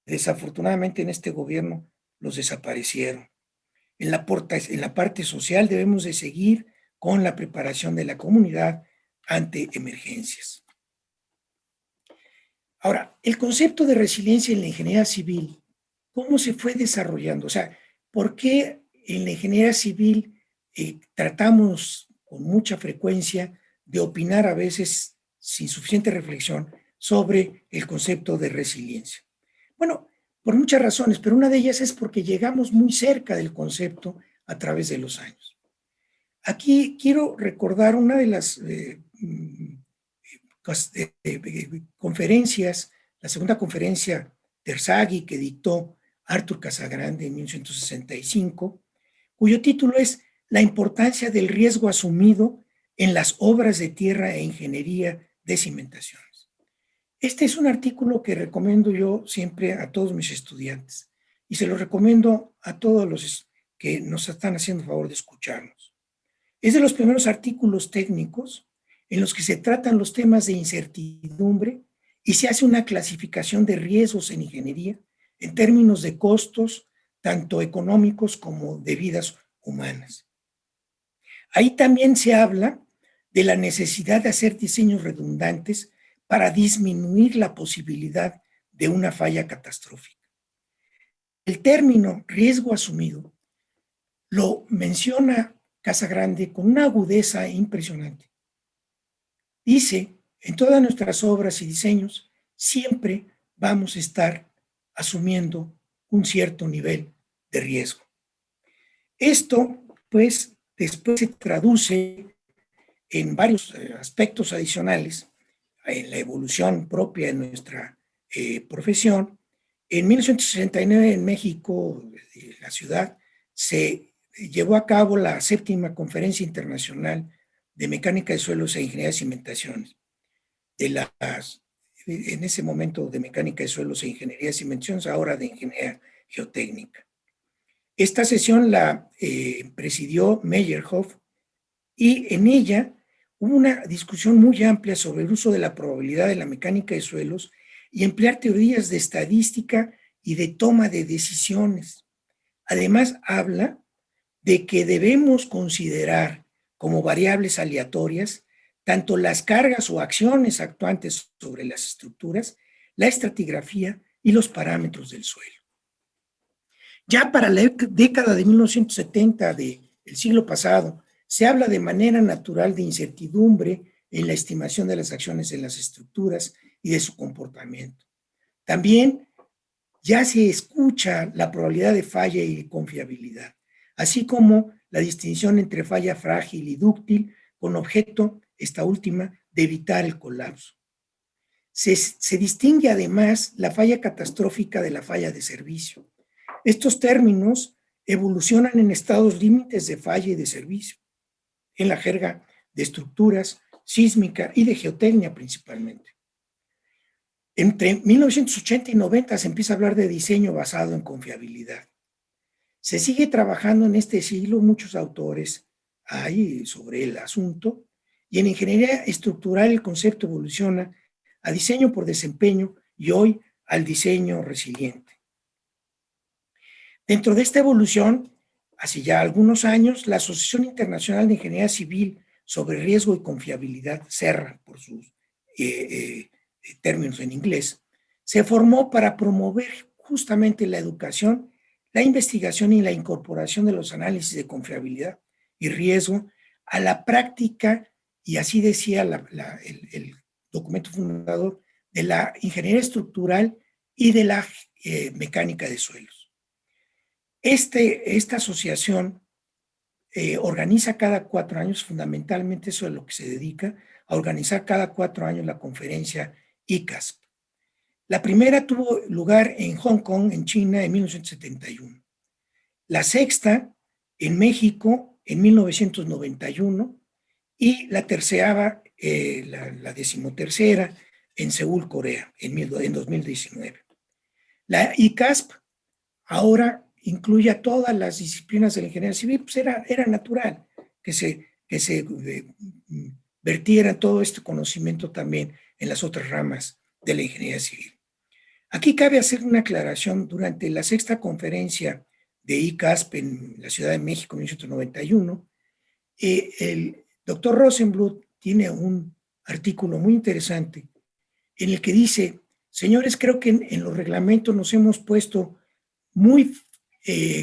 Desafortunadamente en este gobierno los desaparecieron. En la parte social debemos de seguir con la preparación de la comunidad ante emergencias. Ahora, el concepto de resiliencia en la ingeniería civil, ¿cómo se fue desarrollando? O sea, ¿por qué en la ingeniería civil tratamos con mucha frecuencia de opinar a veces sin suficiente reflexión sobre el concepto de resiliencia? Bueno, por muchas razones, pero una de ellas es porque llegamos muy cerca del concepto a través de los años. Aquí quiero recordar una de las conferencias, la segunda conferencia Terzaghi que dictó Arthur Casagrande en 1965, cuyo título es La importancia del riesgo asumido en las obras de tierra e ingeniería de cimentaciones. Este es un artículo que recomiendo yo siempre a todos mis estudiantes y se lo recomiendo a todos los que nos están haciendo favor de escucharnos. Es de los primeros artículos técnicos en los que se tratan los temas de incertidumbre y se hace una clasificación de riesgos en ingeniería en términos de costos, tanto económicos como de vidas humanas. Ahí también se habla de la necesidad de hacer diseños redundantes para disminuir la posibilidad de una falla catastrófica. El término riesgo asumido lo menciona Casagrande con una agudeza impresionante. Dice, en todas nuestras obras y diseños, siempre vamos a estar asumiendo un cierto nivel de riesgo. Esto, pues, después se traduce en varios aspectos adicionales en la evolución propia de nuestra profesión. En 1969 en México, en la ciudad, se llevó a cabo la 7ª Conferencia Internacional de Mecánica de Suelos e Ingeniería de Cimentaciones. En ese momento de Mecánica de Suelos e Ingeniería de Cimentaciones, ahora de Ingeniería Geotécnica. Esta sesión la presidió Meyerhoff y en ella hubo una discusión muy amplia sobre el uso de la probabilidad de la mecánica de suelos y emplear teorías de estadística y de toma de decisiones. Además, habla de que debemos considerar como variables aleatorias tanto las cargas o acciones actuantes sobre las estructuras, la estratigrafía y los parámetros del suelo. Ya para la década de 1970 del siglo pasado, se habla de manera natural de incertidumbre en la estimación de las acciones en las estructuras y de su comportamiento. También ya se escucha la probabilidad de falla y confiabilidad, así como la distinción entre falla frágil y dúctil, con objeto, esta última, de evitar el colapso. Se distingue además la falla catastrófica de la falla de servicio. Estos términos evolucionan en estados límites de falla y de servicio, en la jerga de estructuras, sísmica y de geotecnia principalmente. Entre 1980 y 90 se empieza a hablar de diseño basado en confiabilidad. Se sigue trabajando en este siglo, muchos autores hay sobre el asunto, y en ingeniería estructural el concepto evoluciona a diseño por desempeño y hoy al diseño resiliente. Dentro de esta evolución, hace ya algunos años, la Asociación Internacional de Ingeniería Civil sobre Riesgo y Confiabilidad, SERRA por sus términos en inglés, se formó para promover justamente la educación, la investigación y la incorporación de los análisis de confiabilidad y riesgo a la práctica, y así decía el documento fundador, de la ingeniería estructural y de la mecánica de suelos. Esta asociación organiza cada 4 años, fundamentalmente eso es lo que se dedica, a organizar cada 4 años la conferencia ICASP. La primera tuvo lugar en Hong Kong, en China, en 1971. La sexta en México en 1991 y la tercera, la decimotercera en Seúl, Corea, en 2019. La ICASP ahora incluye a todas las disciplinas de la ingeniería civil, pues era natural que se vertiera todo este conocimiento también en las otras ramas de la ingeniería civil. Aquí cabe hacer una aclaración. Durante la sexta conferencia de ICASP en la Ciudad de México en 1991, el doctor Rosenbluth tiene un artículo muy interesante en el que dice: señores, creo que en los reglamentos nos hemos puesto muy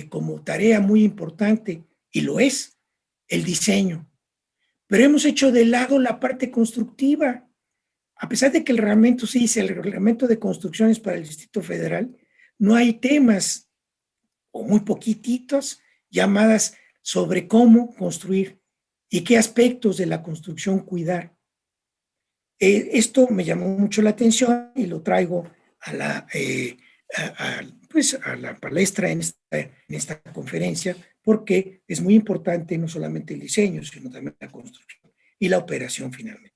como tarea muy importante, y lo es, el diseño, pero hemos hecho de lado la parte constructiva. A pesar de que el reglamento sí dice, el reglamento de construcciones para el Distrito Federal, no hay temas, o muy poquititos, llamadas sobre cómo construir y qué aspectos de la construcción cuidar. Esto me llamó mucho la atención y lo traigo a la palestra en esta conferencia, porque es muy importante no solamente el diseño, sino también la construcción y la operación finalmente.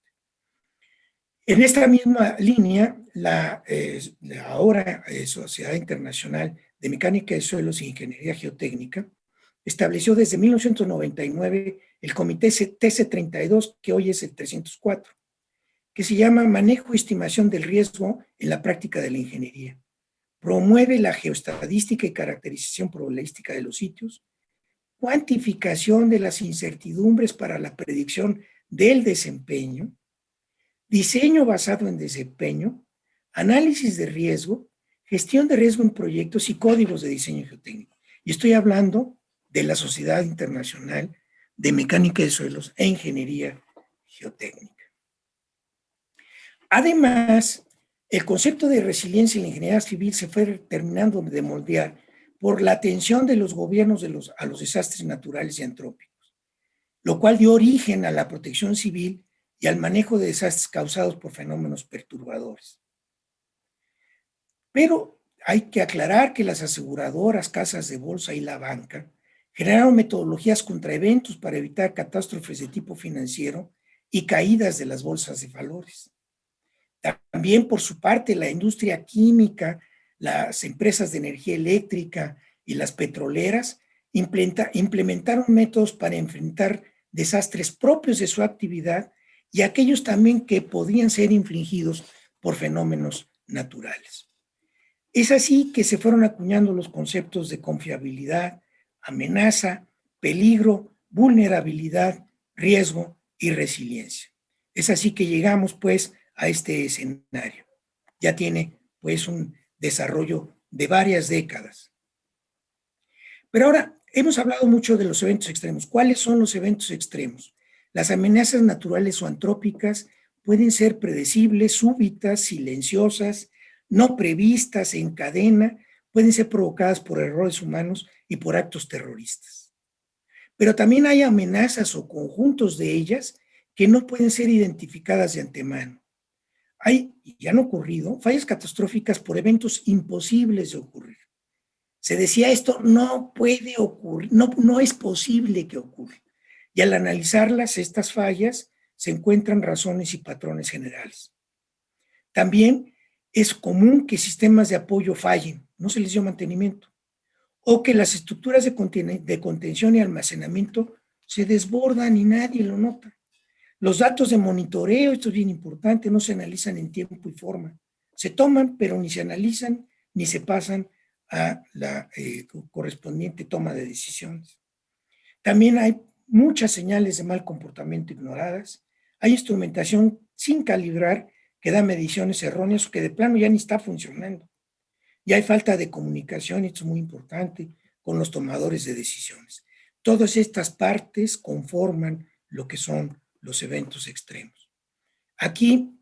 En esta misma línea, la ahora Sociedad Internacional de Mecánica de Suelos e Ingeniería Geotécnica estableció desde 1999 el Comité TC32, que hoy es el 304, que se llama Manejo y Estimación del Riesgo en la Práctica de la Ingeniería. Promueve la geoestadística y caracterización probabilística de los sitios, cuantificación de las incertidumbres para la predicción del desempeño, diseño basado en desempeño, análisis de riesgo, gestión de riesgo en proyectos y códigos de diseño geotécnico. Y estoy hablando de la Sociedad Internacional de Mecánica de Suelos e Ingeniería Geotécnica. Además, el concepto de resiliencia en la ingeniería civil se fue terminando de moldear por la atención de los gobiernos a los desastres naturales y antrópicos, lo cual dio origen a la protección civil y al manejo de desastres causados por fenómenos perturbadores. Pero hay que aclarar que las aseguradoras, casas de bolsa y la banca generaron metodologías contra eventos para evitar catástrofes de tipo financiero y caídas de las bolsas de valores. También, por su parte, la industria química, las empresas de energía eléctrica y las petroleras implementaron métodos para enfrentar desastres propios de su actividad y aquellos también que podían ser infligidos por fenómenos naturales. Es así que se fueron acuñando los conceptos de confiabilidad, amenaza, peligro, vulnerabilidad, riesgo y resiliencia. Es así que llegamos, pues, a este escenario. Ya tiene, pues, un desarrollo de varias décadas. Pero ahora, hemos hablado mucho de los eventos extremos. ¿Cuáles son los eventos extremos? Las amenazas naturales o antrópicas pueden ser predecibles, súbitas, silenciosas, no previstas, en cadena, pueden ser provocadas por errores humanos y por actos terroristas. Pero también hay amenazas o conjuntos de ellas que no pueden ser identificadas de antemano. Y han ocurrido fallas catastróficas por eventos imposibles de ocurrir. Se decía, esto no puede ocurrir, no es posible que ocurra. Y al analizarlas, estas fallas, se encuentran razones y patrones generales. También es común que sistemas de apoyo fallen, no se les dio mantenimiento, o que las estructuras de contención y almacenamiento se desbordan y nadie lo nota. Los datos de monitoreo, esto es bien importante, no se analizan en tiempo y forma. Se toman, pero ni se analizan ni se pasan a la correspondiente toma de decisiones. También hay muchas señales de mal comportamiento ignoradas. Hay instrumentación sin calibrar que da mediciones erróneas o que de plano ya ni está funcionando. Y hay falta de comunicación, y esto es muy importante, con los tomadores de decisiones. Todas estas partes conforman lo que son los eventos extremos. Aquí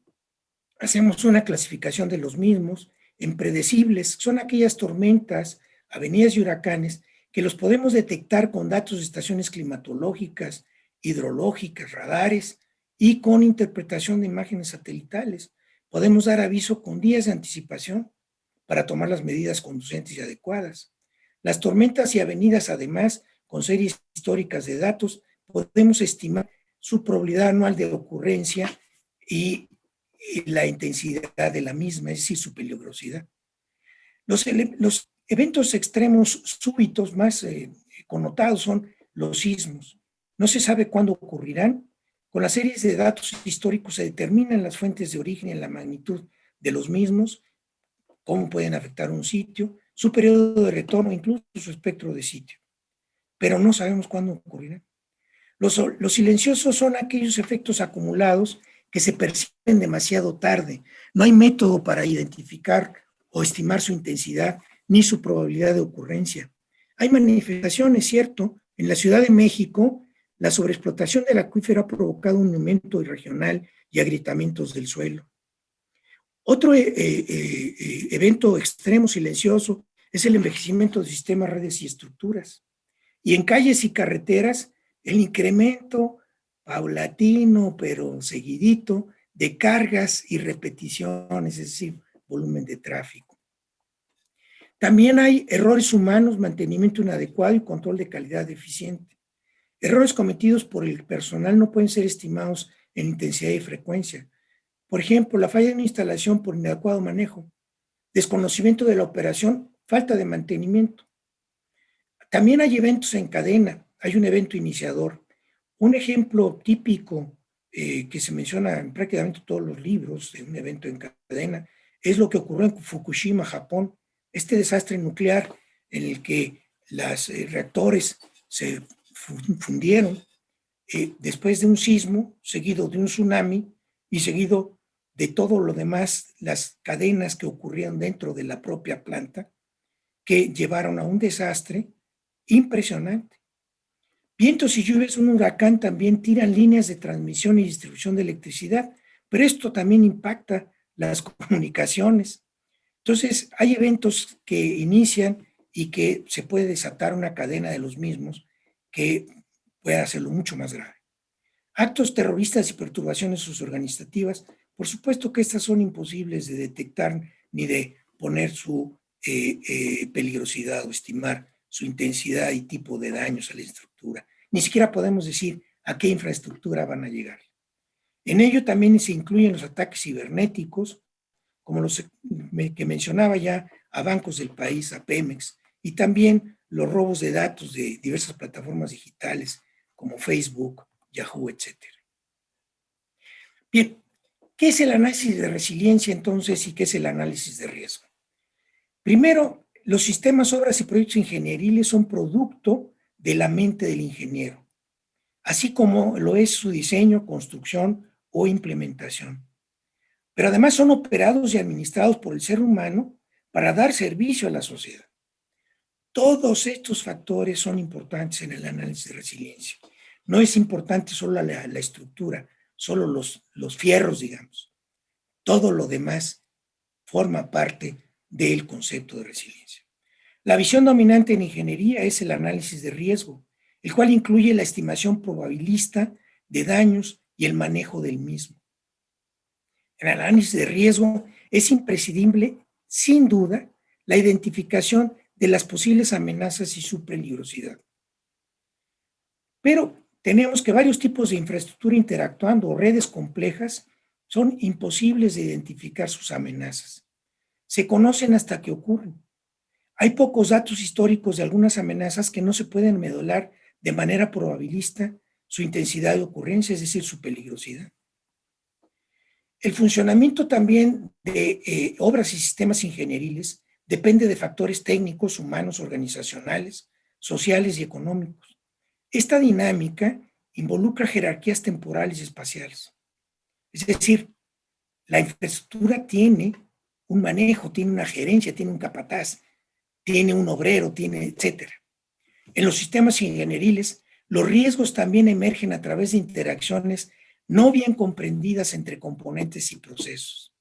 hacemos una clasificación de los mismos en predecibles. Son aquellas tormentas, avenidas y huracanes que los podemos detectar con datos de estaciones climatológicas, hidrológicas, radares y con interpretación de imágenes satelitales. Podemos dar aviso con días de anticipación para tomar las medidas conducentes y adecuadas. Las tormentas y avenidas, además, con series históricas de datos, podemos estimar su probabilidad anual de ocurrencia y la intensidad de la misma, es decir, su peligrosidad. Los eventos extremos súbitos más connotados son los sismos. No se sabe cuándo ocurrirán. Con las series de datos históricos se determinan las fuentes de origen y la magnitud de los mismos, cómo pueden afectar un sitio, su periodo de retorno, incluso su espectro de sitio. Pero no sabemos cuándo ocurrirán. Los silenciosos son aquellos efectos acumulados que se perciben demasiado tarde. No hay método para identificar o estimar su intensidad ni su probabilidad de ocurrencia. Hay manifestaciones, ¿cierto? En la Ciudad de México, la sobreexplotación del acuífero ha provocado un aumento regional y agrietamientos del suelo. Otro evento extremo silencioso es el envejecimiento de sistemas, redes y estructuras. Y en calles y carreteras, el incremento paulatino, pero seguidito, de cargas y repeticiones, es decir, volumen de tráfico. También hay errores humanos, mantenimiento inadecuado y control de calidad deficiente. Errores cometidos por el personal no pueden ser estimados en intensidad y frecuencia. Por ejemplo, la falla de una instalación por inadecuado manejo, desconocimiento de la operación, falta de mantenimiento. También hay eventos en cadena, hay un evento iniciador. Un ejemplo típico que se menciona en prácticamente todos los libros de un evento en cadena es lo que ocurrió en Fukushima, Japón. Este desastre nuclear en el que los reactores se fundieron después de un sismo, seguido de un tsunami y seguido de todo lo demás, las cadenas que ocurrieron dentro de la propia planta, que llevaron a un desastre impresionante. Vientos y lluvias, un huracán también tiran líneas de transmisión y distribución de electricidad, pero esto también impacta las comunicaciones. Entonces, hay eventos que inician y que se puede desatar una cadena de los mismos que puede hacerlo mucho más grave. Actos terroristas y perturbaciones socioorganizativas, por supuesto que estas son imposibles de detectar ni de poner su peligrosidad o estimar su intensidad y tipo de daños a la infraestructura. Ni siquiera podemos decir a qué infraestructura van a llegar. En ello también se incluyen los ataques cibernéticos, como los que mencionaba ya, a bancos del país, a Pemex, y también los robos de datos de diversas plataformas digitales como Facebook, Yahoo, etc. Bien, ¿qué es el análisis de resiliencia entonces y qué es el análisis de riesgo? Primero, los sistemas, obras y proyectos ingenieriles son producto de la mente del ingeniero, así como lo es su diseño, construcción o implementación. Pero además son operados y administrados por el ser humano para dar servicio a la sociedad. Todos estos factores son importantes en el análisis de resiliencia. No es importante solo la estructura, solo los fierros, digamos. Todo lo demás forma parte del concepto de resiliencia. La visión dominante en ingeniería es el análisis de riesgo, el cual incluye la estimación probabilista de daños y el manejo del mismo. En el análisis de riesgo es imprescindible, sin duda, la identificación de las posibles amenazas y su peligrosidad. Pero tenemos que varios tipos de infraestructura interactuando o redes complejas son imposibles de identificar sus amenazas. Se conocen hasta que ocurren. Hay pocos datos históricos de algunas amenazas que no se pueden modelar de manera probabilista su intensidad de ocurrencia, es decir, su peligrosidad. El funcionamiento también de obras y sistemas ingenieriles depende de factores técnicos, humanos, organizacionales, sociales y económicos. Esta dinámica involucra jerarquías temporales y espaciales. Es decir, La infraestructura tiene un manejo, tiene una gerencia, tiene un capataz, tiene un obrero, tiene etcétera. En los sistemas ingenieriles, los riesgos también emergen a través de interacciones no bien comprendidas entre componentes y procesos.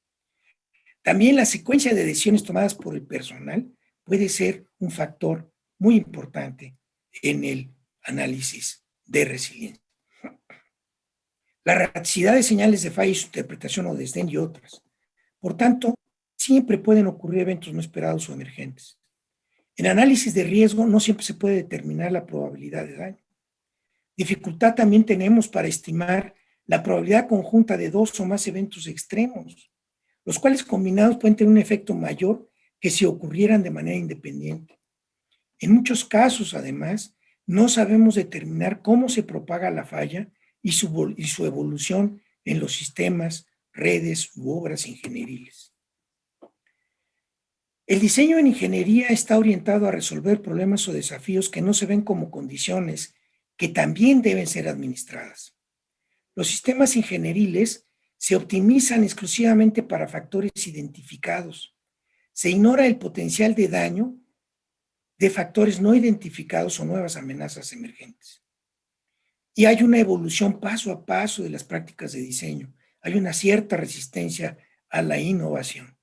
También la secuencia de decisiones tomadas por el personal puede ser un factor muy importante en el análisis de resiliencia. La erraticidad de señales de falla y su interpretación o desdén y otras. Por tanto, siempre pueden ocurrir eventos no esperados o emergentes. En análisis de riesgo no siempre se puede determinar la probabilidad de daño. Dificultad también tenemos para estimar la probabilidad conjunta de dos o más eventos extremos, los cuales combinados pueden tener un efecto mayor que si ocurrieran de manera independiente. En muchos casos, además, no sabemos determinar cómo se propaga la falla y su evolución en los sistemas, redes u obras ingenieriles. El diseño en ingeniería está orientado a resolver problemas o desafíos que no se ven como condiciones que también deben ser administradas. Los sistemas ingenieriles se optimizan exclusivamente para factores identificados. Se ignora el potencial de daño de factores no identificados o nuevas amenazas emergentes. Y hay una evolución paso a paso de las prácticas de diseño. Hay una cierta resistencia a la innovación.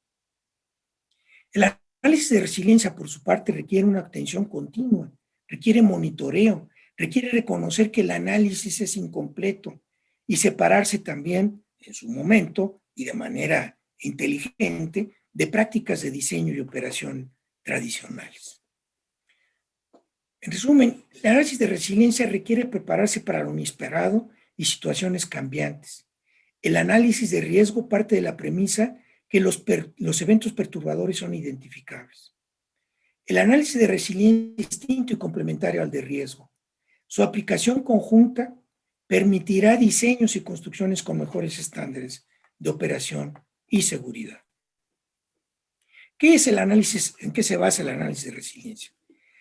El análisis de resiliencia, por su parte, requiere una atención continua, requiere monitoreo, requiere reconocer que el análisis es incompleto y separarse también, en su momento y de manera inteligente, de prácticas de diseño y operación tradicionales. En resumen, el análisis de resiliencia requiere prepararse para lo inesperado y situaciones cambiantes. El análisis de riesgo parte de la premisa que los eventos perturbadores son identificables. El análisis de resiliencia es distinto y complementario al de riesgo. Su aplicación conjunta permitirá diseños y construcciones con mejores estándares de operación y seguridad. ¿Qué es el análisis? ¿En qué se basa el análisis de resiliencia?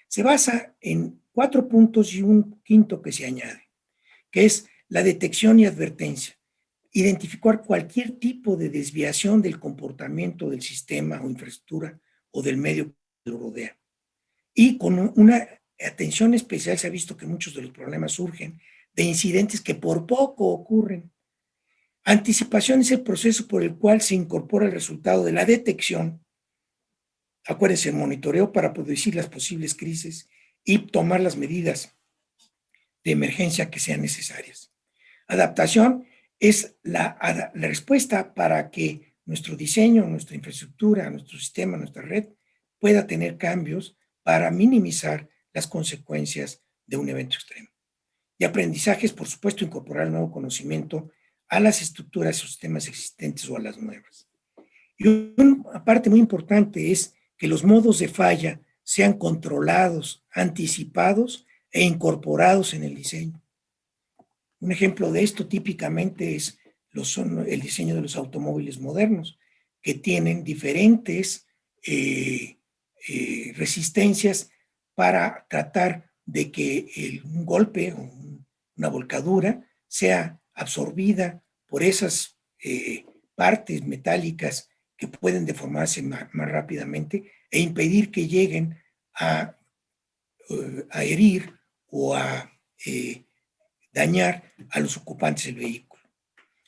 Se basa en 4 puntos y un quinto que se añade, que es la detección y advertencia. Identificar cualquier tipo de desviación del comportamiento del sistema o infraestructura o del medio que lo rodea. Y con una atención especial se ha visto que muchos de los problemas surgen de incidentes que por poco ocurren. Anticipación es el proceso por el cual se incorpora el resultado de la detección. Acuérdense, el monitoreo para predecir las posibles crisis y tomar las medidas de emergencia que sean necesarias. Adaptación es la respuesta para que nuestro diseño, nuestra infraestructura, nuestro sistema, nuestra red pueda tener cambios para minimizar las consecuencias de un evento extremo. Y aprendizaje es, por supuesto, incorporar el nuevo conocimiento a las estructuras o sistemas existentes o a las nuevas. Y una parte muy importante es que los modos de falla sean controlados, anticipados e incorporados en el diseño. Un ejemplo de esto típicamente es el diseño de los automóviles modernos, que tienen diferentes resistencias para tratar de que un golpe o una volcadura sea absorbida por esas partes metálicas que pueden deformarse más rápidamente e impedir que lleguen a herir o a dañar a los ocupantes del vehículo.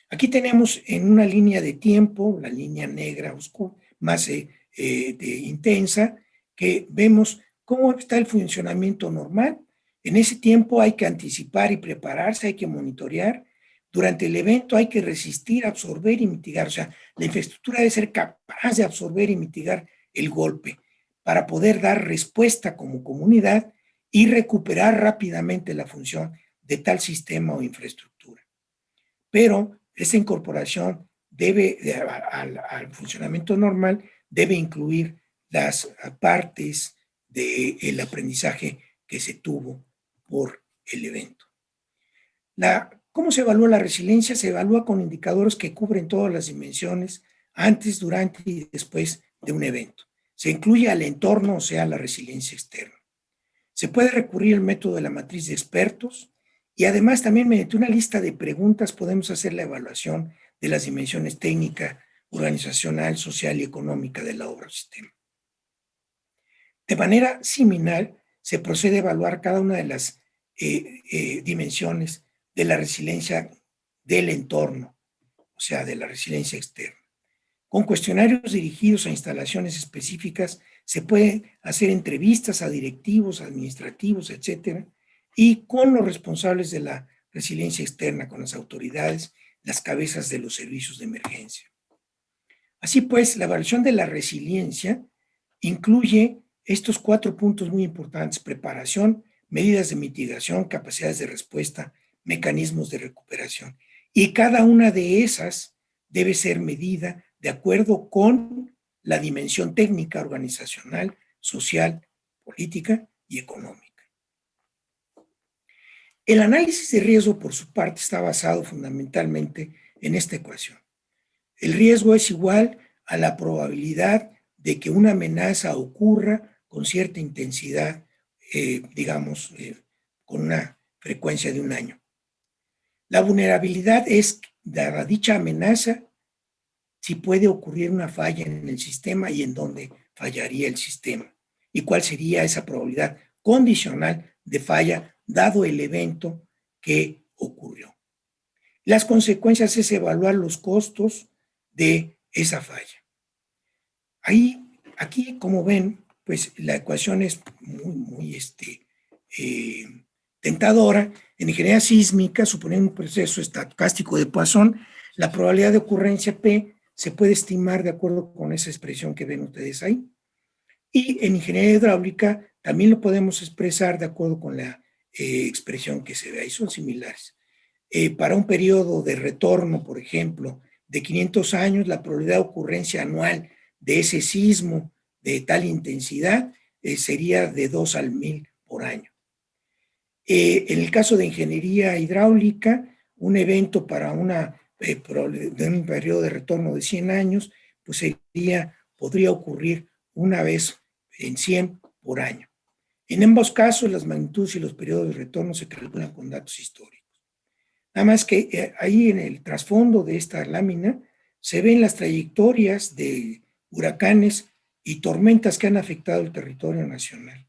Aquí tenemos en una línea de tiempo, la línea negra oscura, más intensa, que vemos cómo está el funcionamiento normal. En ese tiempo hay que anticipar y prepararse, hay que monitorear. Durante el evento hay que resistir, absorber y mitigar. O sea, la infraestructura debe ser capaz de absorber y mitigar el golpe para poder dar respuesta como comunidad y recuperar rápidamente la función de tal sistema o infraestructura. Pero esa incorporación al funcionamiento normal debe incluir las partes del aprendizaje que se tuvo por el evento. ¿Cómo se evalúa la resiliencia? Se evalúa con indicadores que cubren todas las dimensiones antes, durante y después de un evento. Se incluye al entorno, o sea, la resiliencia externa. Se puede recurrir al método de la matriz de expertos y además también mediante una lista de preguntas podemos hacer la evaluación de las dimensiones técnica, organizacional, social y económica de la obra o sistema. De manera similar, se procede a evaluar cada una de las dimensiones de la resiliencia del entorno, o sea, de la resiliencia externa. Con cuestionarios dirigidos a instalaciones específicas, se pueden hacer entrevistas a directivos, administrativos, etcétera, y con los responsables de la resiliencia externa, con las autoridades, las cabezas de los servicios de emergencia. Así pues, la evaluación de la resiliencia incluye estos 4 puntos muy importantes: preparación, medidas de mitigación, capacidades de respuesta, mecanismos de recuperación. Y cada una de esas debe ser medida de acuerdo con la dimensión técnica, organizacional, social, política y económica. El análisis de riesgo, por su parte, está basado fundamentalmente en esta ecuación. El riesgo es igual a la probabilidad de que una amenaza ocurra con cierta intensidad, con una frecuencia de un año. La vulnerabilidad es, dada dicha amenaza, si puede ocurrir una falla en el sistema y en dónde fallaría el sistema. Y cuál sería esa probabilidad condicional de falla dado el evento que ocurrió. Las consecuencias es evaluar los costos de esa falla. Aquí, como ven, pues la ecuación es muy tentadora. En ingeniería sísmica, suponiendo un proceso estocástico de Poisson, la probabilidad de ocurrencia P se puede estimar de acuerdo con esa expresión que ven ustedes ahí. Y en ingeniería hidráulica también lo podemos expresar de acuerdo con la expresión que se ve ahí, son similares. Para un periodo de retorno, por ejemplo, de 500 años, la probabilidad de ocurrencia anual de ese sismo de tal intensidad sería de 2 al 1000 por año. En el caso de ingeniería hidráulica, un evento para de un periodo de retorno de 100 años, pues podría ocurrir una vez en 100 por año. En ambos casos, las magnitudes y los periodos de retorno se calculan con datos históricos. Nada más que ahí en el trasfondo de esta lámina se ven las trayectorias de huracanes y tormentas que han afectado el territorio nacional.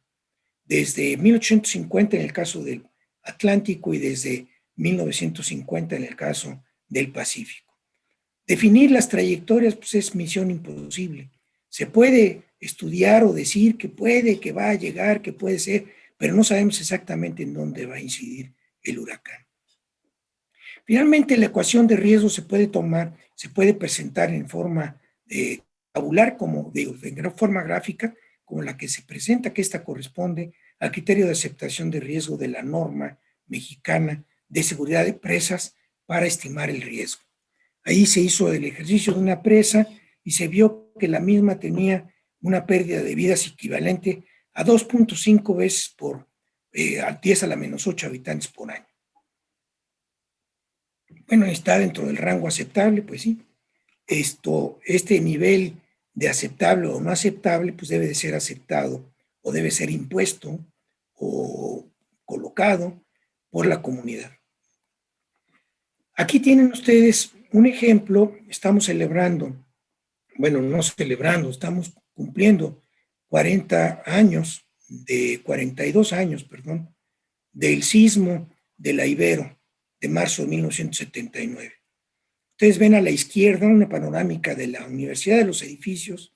Desde 1850 en el caso del Atlántico y desde 1950 en el caso del Pacífico. Definir las trayectorias pues es misión imposible. Se puede estudiar o decir que puede, que va a llegar, que puede ser, pero no sabemos exactamente en dónde va a incidir el huracán. Finalmente, la ecuación de riesgo se puede presentar en forma tabular, en forma gráfica, como la que se presenta, que esta corresponde al criterio de aceptación de riesgo de la norma mexicana de seguridad de presas para estimar el riesgo. Ahí se hizo el ejercicio de una presa y se vio que la misma tenía una pérdida de vidas equivalente a 2.5 veces por 10 a la menos 8 habitantes por año. Bueno, está dentro del rango aceptable, pues sí. Este nivel de aceptable o no aceptable, pues debe de ser aceptado o debe ser impuesto o colocado por la comunidad. Aquí tienen ustedes un ejemplo. Estamos celebrando, no celebrando, estamos cumpliendo 42 años, del sismo de la Ibero de marzo de 1979. Ustedes ven a la izquierda una panorámica de la Universidad de los Edificios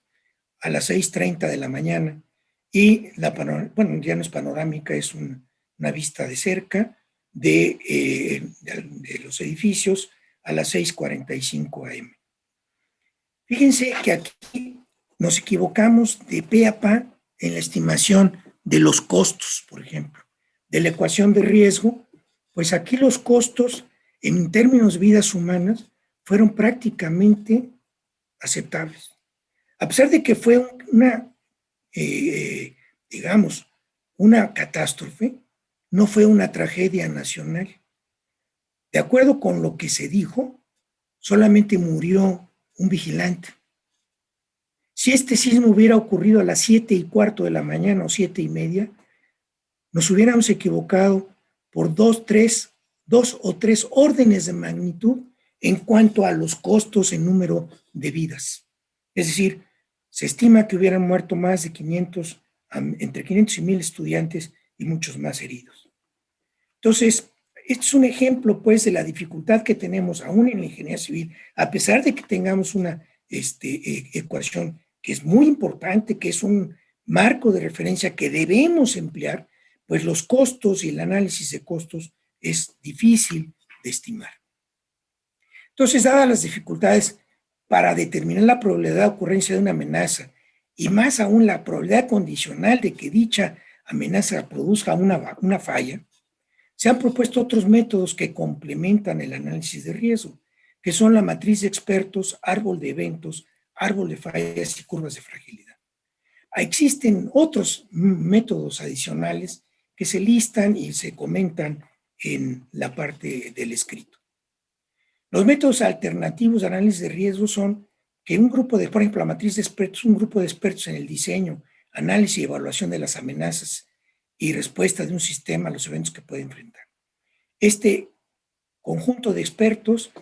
a las 6:30 de la mañana y ya no es panorámica, es una vista de cerca de los edificios a las 6:45 am. Fíjense que aquí nos equivocamos de pe a pa en la estimación de los costos, por ejemplo, de la ecuación de riesgo. Pues aquí los costos en términos de vidas humanas fueron prácticamente aceptables. A pesar de que fue una catástrofe, no fue una tragedia nacional. De acuerdo con lo que se dijo, solamente murió un vigilante. Si este sismo hubiera ocurrido a las 7:15 de la mañana o 7:30, nos hubiéramos equivocado por 2 o 3 órdenes de magnitud en cuanto a los costos en número de vidas. Es decir, se estima que hubieran muerto más de 500, entre 500 y 1000 estudiantes y muchos más heridos. Entonces, este es un ejemplo, pues, de la dificultad que tenemos aún en la ingeniería civil, a pesar de que tengamos una ecuación que es muy importante, que es un marco de referencia que debemos emplear, pues los costos y el análisis de costos es difícil de estimar. Entonces, dadas las dificultades para determinar la probabilidad de ocurrencia de una amenaza y más aún la probabilidad condicional de que dicha amenaza produzca una falla, se han propuesto otros métodos que complementan el análisis de riesgo, que son la matriz de expertos, árbol de eventos, árbol de fallas y curvas de fragilidad. Existen otros métodos adicionales que se listan y se comentan en la parte del escrito. Los métodos alternativos de análisis de riesgo son que un grupo de, por ejemplo, la matriz de expertos, un grupo de expertos en el diseño, análisis y evaluación de las amenazas y respuesta de un sistema a los eventos que puede enfrentar. Este conjunto de expertos,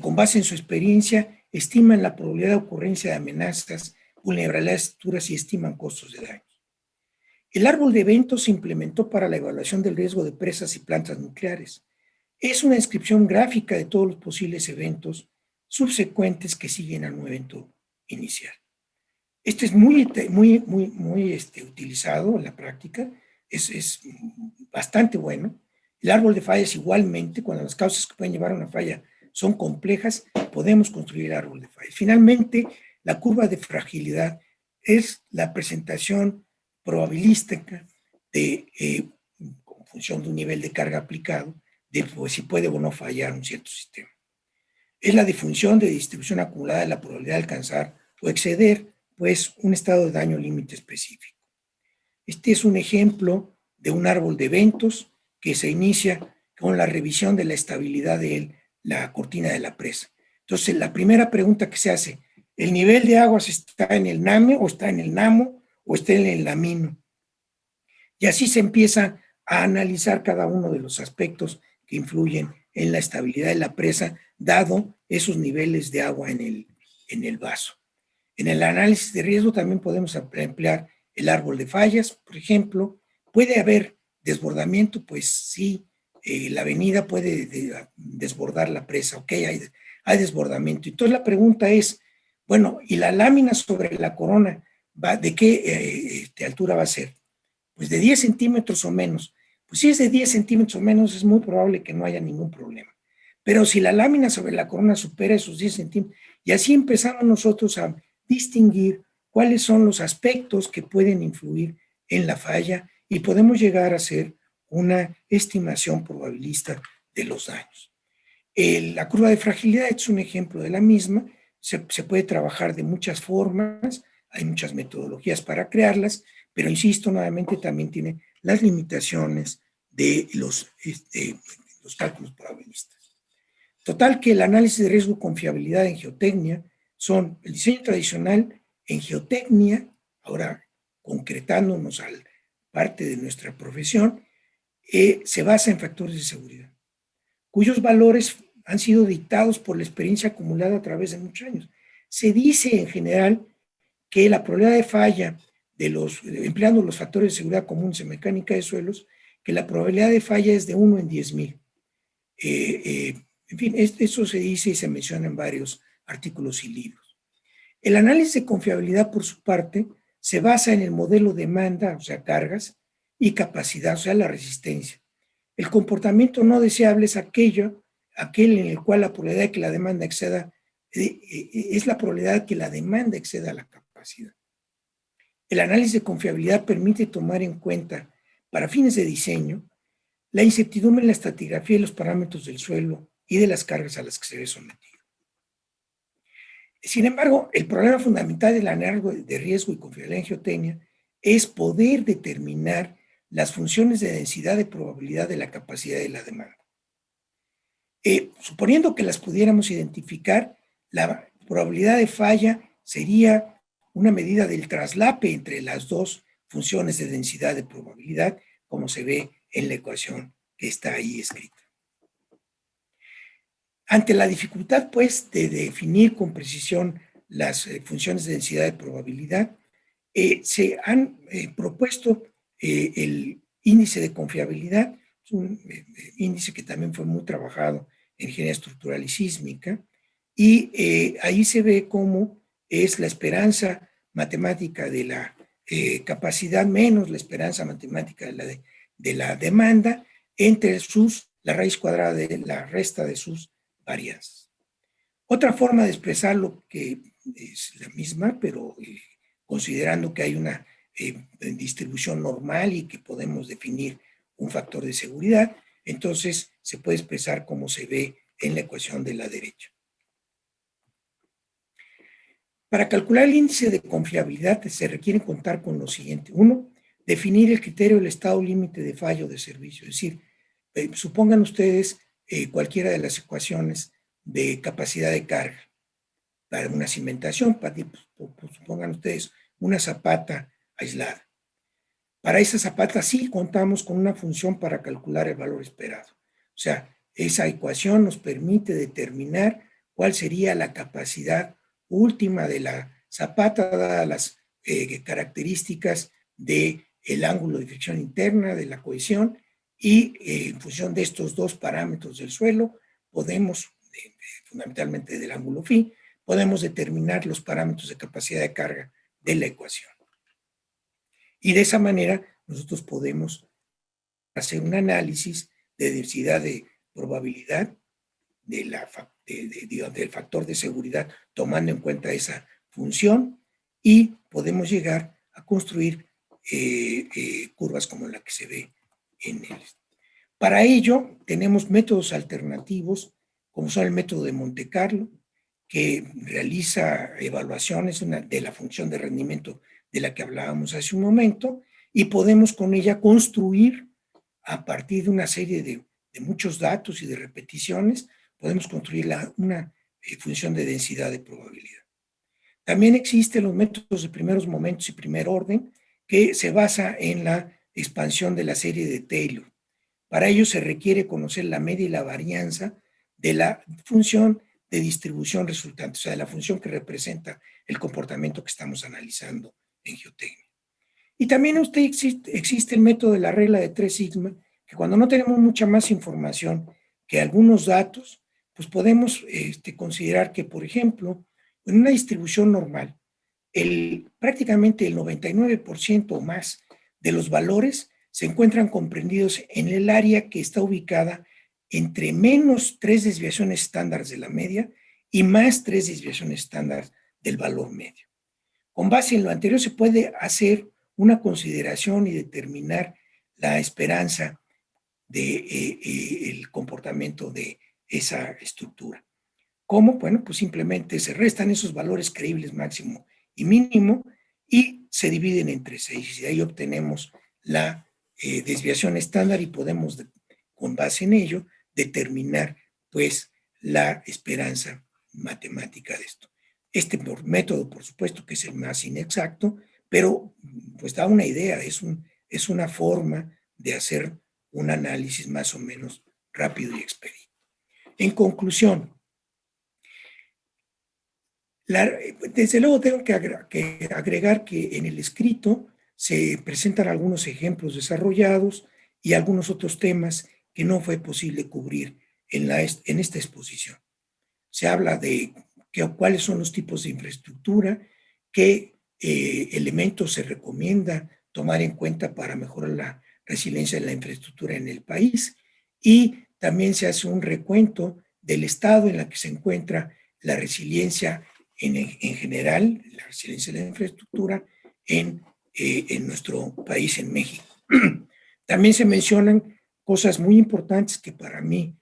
con base en su experiencia, estiman la probabilidad de ocurrencia de amenazas, vulnerabilidades futuras y estiman costos de daños. El árbol de eventos se implementó para la evaluación del riesgo de presas y plantas nucleares. Es una descripción gráfica de todos los posibles eventos subsecuentes que siguen a un evento inicial. Este es muy utilizado en la práctica, es bastante bueno. El árbol de fallas igualmente, cuando las causas que pueden llevar a una falla son complejas, podemos construir el árbol de fallas. Finalmente, la curva de fragilidad es la presentación probabilística de, en función de un nivel de carga aplicado, de pues, si puede o no fallar un cierto sistema. Es la difunción de distribución acumulada de la probabilidad de alcanzar o exceder pues, un estado de daño límite específico. Este es un ejemplo de un árbol de eventos que se inicia con la revisión de la estabilidad de la cortina de la presa. Entonces, la primera pregunta que se hace, ¿el nivel de aguas está en el NAME o está en el NAMO o está en el LAMINO? Y así se empieza a analizar cada uno de los aspectos que influyen en la estabilidad de la presa, dado esos niveles de agua en el vaso. En el análisis de riesgo también podemos emplear el árbol de fallas, por ejemplo. ¿Puede haber desbordamiento? Pues sí, la avenida puede desbordar la presa, ok, hay desbordamiento. Entonces la pregunta es, bueno, ¿y la lámina sobre la corona de qué altura va a ser? Pues de 10 centímetros o menos. Pues si es de 10 centímetros o menos, es muy probable que no haya ningún problema. Pero si la lámina sobre la corona supera esos 10 centímetros, y así empezamos nosotros a distinguir cuáles son los aspectos que pueden influir en la falla y podemos llegar a hacer una estimación probabilista de los daños. La curva de fragilidad es un ejemplo de la misma. Se puede trabajar de muchas formas, hay muchas metodologías para crearlas, pero insisto, nuevamente también tiene las limitaciones de los cálculos probabilistas. Total que el análisis de riesgo con fiabilidad en geotecnia son el diseño tradicional en geotecnia, ahora concretándonos a parte de nuestra profesión, se basa en factores de seguridad, cuyos valores han sido dictados por la experiencia acumulada a través de muchos años. Se dice en general que la probabilidad de falla empleando los factores de seguridad comunes en mecánica de suelos, que la probabilidad de falla es de 1 en 10,000. En fin, eso se dice y se menciona en varios artículos y libros. El análisis de confiabilidad, por su parte, se basa en el modelo demanda, o sea, cargas, y capacidad, o sea, la resistencia. El comportamiento no deseable es aquel en el cual la probabilidad de que la demanda exceda, es la probabilidad de que la demanda exceda la capacidad. El análisis de confiabilidad permite tomar en cuenta, para fines de diseño, la incertidumbre en la estratigrafía y los parámetros del suelo y de las cargas a las que se ve sometido. Sin embargo, el problema fundamental del análisis de riesgo y confiabilidad en geotecnia es poder determinar las funciones de densidad de probabilidad de la capacidad de la demanda. Suponiendo que las pudiéramos identificar, la probabilidad de falla sería una medida del traslape entre las dos funciones de densidad de probabilidad, como se ve en la ecuación que está ahí escrita. Ante la dificultad, pues, de definir con precisión las funciones de densidad de probabilidad, se han propuesto el índice de confiabilidad, es un índice que también fue muy trabajado en ingeniería estructural y sísmica, y ahí se ve cómo es la esperanza matemática de la capacidad menos la esperanza matemática de la demanda entre la raíz cuadrada de la resta de sus varianzas. Otra forma de expresarlo que es la misma, pero considerando que hay una distribución normal y que podemos definir un factor de seguridad, entonces se puede expresar como se ve en la ecuación de la derecha. Para calcular el índice de confiabilidad se requiere contar con lo siguiente. Uno, definir el criterio del estado límite de fallo de servicio. Es decir, supongan ustedes cualquiera de las ecuaciones de capacidad de carga para una cimentación, supongan ustedes una zapata aislada. Para esa zapata sí contamos con una función para calcular el valor esperado. O sea, esa ecuación nos permite determinar cuál sería la capacidad última de la zapata, dadas las características del ángulo de fricción interna, de la cohesión, y en función de estos dos parámetros del suelo, podemos, fundamentalmente del ángulo phi, podemos determinar los parámetros de capacidad de carga de la ecuación. Y de esa manera nosotros podemos hacer un análisis de densidad de probabilidad del factor de seguridad tomando en cuenta esa función y podemos llegar a construir curvas como la que se ve en el. Para ello tenemos métodos alternativos como son el método de Monte Carlo, que realiza evaluaciones de la función de rendimiento de la que hablábamos hace un momento, y podemos con ella construir, a partir de una serie de muchos datos y de repeticiones, podemos construir una función de densidad de probabilidad. También existen los métodos de primeros momentos y primer orden, que se basa en la expansión de la serie de Taylor. Para ello se requiere conocer la media y la varianza de la función de distribución resultante, o sea, de la función que representa el comportamiento que estamos analizando en geotecnia. Y también existe el método de la regla de 3 sigma, que cuando no tenemos mucha más información que algunos datos, pues podemos considerar que, por ejemplo, en una distribución normal, prácticamente el 99% o más de los valores se encuentran comprendidos en el área que está ubicada entre menos 3 desviaciones estándares de la media y más 3 desviaciones estándares del valor medio. Con base en lo anterior se puede hacer una consideración y determinar la esperanza del comportamiento de esa estructura. ¿Cómo? Bueno, pues simplemente se restan esos valores creíbles máximo y mínimo y se dividen entre 6 y de ahí obtenemos la desviación estándar y podemos, con base en ello, determinar pues la esperanza matemática de esto. Este método, por supuesto, que es el más inexacto, pero pues da una idea, es una forma de hacer un análisis más o menos rápido y expedito. En conclusión, desde luego tengo que agregar que en el escrito se presentan algunos ejemplos desarrollados y algunos otros temas que no fue posible cubrir en esta exposición. Se habla de cuáles son los tipos de infraestructura, qué elementos se recomienda tomar en cuenta para mejorar la resiliencia de la infraestructura en el país, y también se hace un recuento del estado en el que se encuentra la resiliencia en general, la resiliencia de la infraestructura en nuestro país, en México. También se mencionan cosas muy importantes que para mí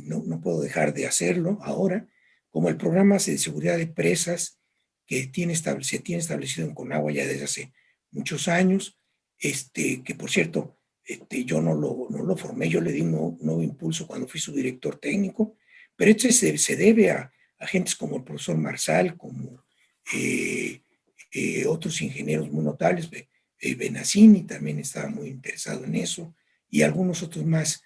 no puedo dejar de hacerlo ahora, como el programa de seguridad de presas que se tiene establecido en Conagua ya desde hace muchos años, que por cierto, yo no lo formé, yo le di un nuevo impulso cuando fui su director técnico, pero se debe a agentes como el profesor Marsal, como otros ingenieros muy notables, Benazzini también estaba muy interesado en eso, y algunos otros más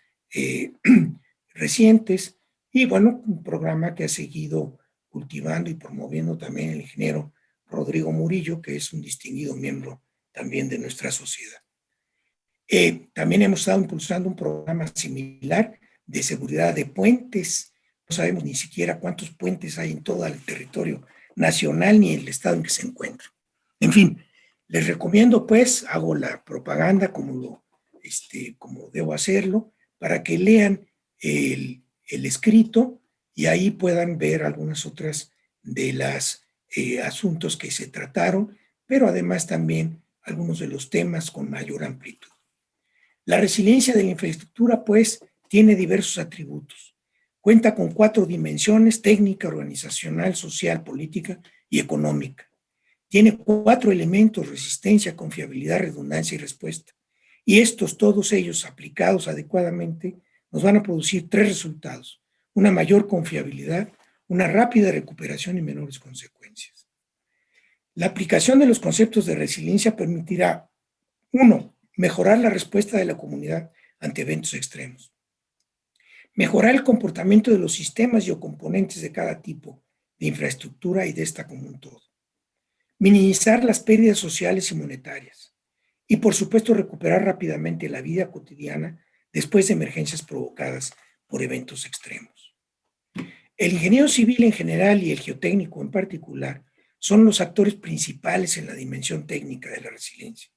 recientes, Y bueno, un programa que ha seguido cultivando y promoviendo también el ingeniero Rodrigo Murillo, que es un distinguido miembro también de nuestra sociedad. También hemos estado impulsando un programa similar de seguridad de puentes. No sabemos ni siquiera cuántos puentes hay en todo el territorio nacional ni en el estado en que se encuentra. En fin, les recomiendo, pues, hago la propaganda como debo hacerlo, para que lean el escrito y ahí puedan ver algunas otras de las asuntos que se trataron, pero además también algunos de los temas con mayor amplitud. La resiliencia de la infraestructura, pues, tiene diversos atributos. Cuenta con 4 dimensiones: técnica, organizacional, social, política y económica. Tiene 4 elementos: resistencia, confiabilidad, redundancia y respuesta. Y estos, todos ellos aplicados adecuadamente, nos van a producir 3 resultados: una mayor confiabilidad, una rápida recuperación y menores consecuencias. La aplicación de los conceptos de resiliencia permitirá: 1. Mejorar la respuesta de la comunidad ante eventos extremos. Mejorar el comportamiento de los sistemas y o componentes de cada tipo de infraestructura y de esta como un todo. Minimizar las pérdidas sociales y monetarias. Y, por supuesto, recuperar rápidamente la vida cotidiana después de emergencias provocadas por eventos extremos. El ingeniero civil en general y el geotécnico en particular son los actores principales en la dimensión técnica de la resiliencia.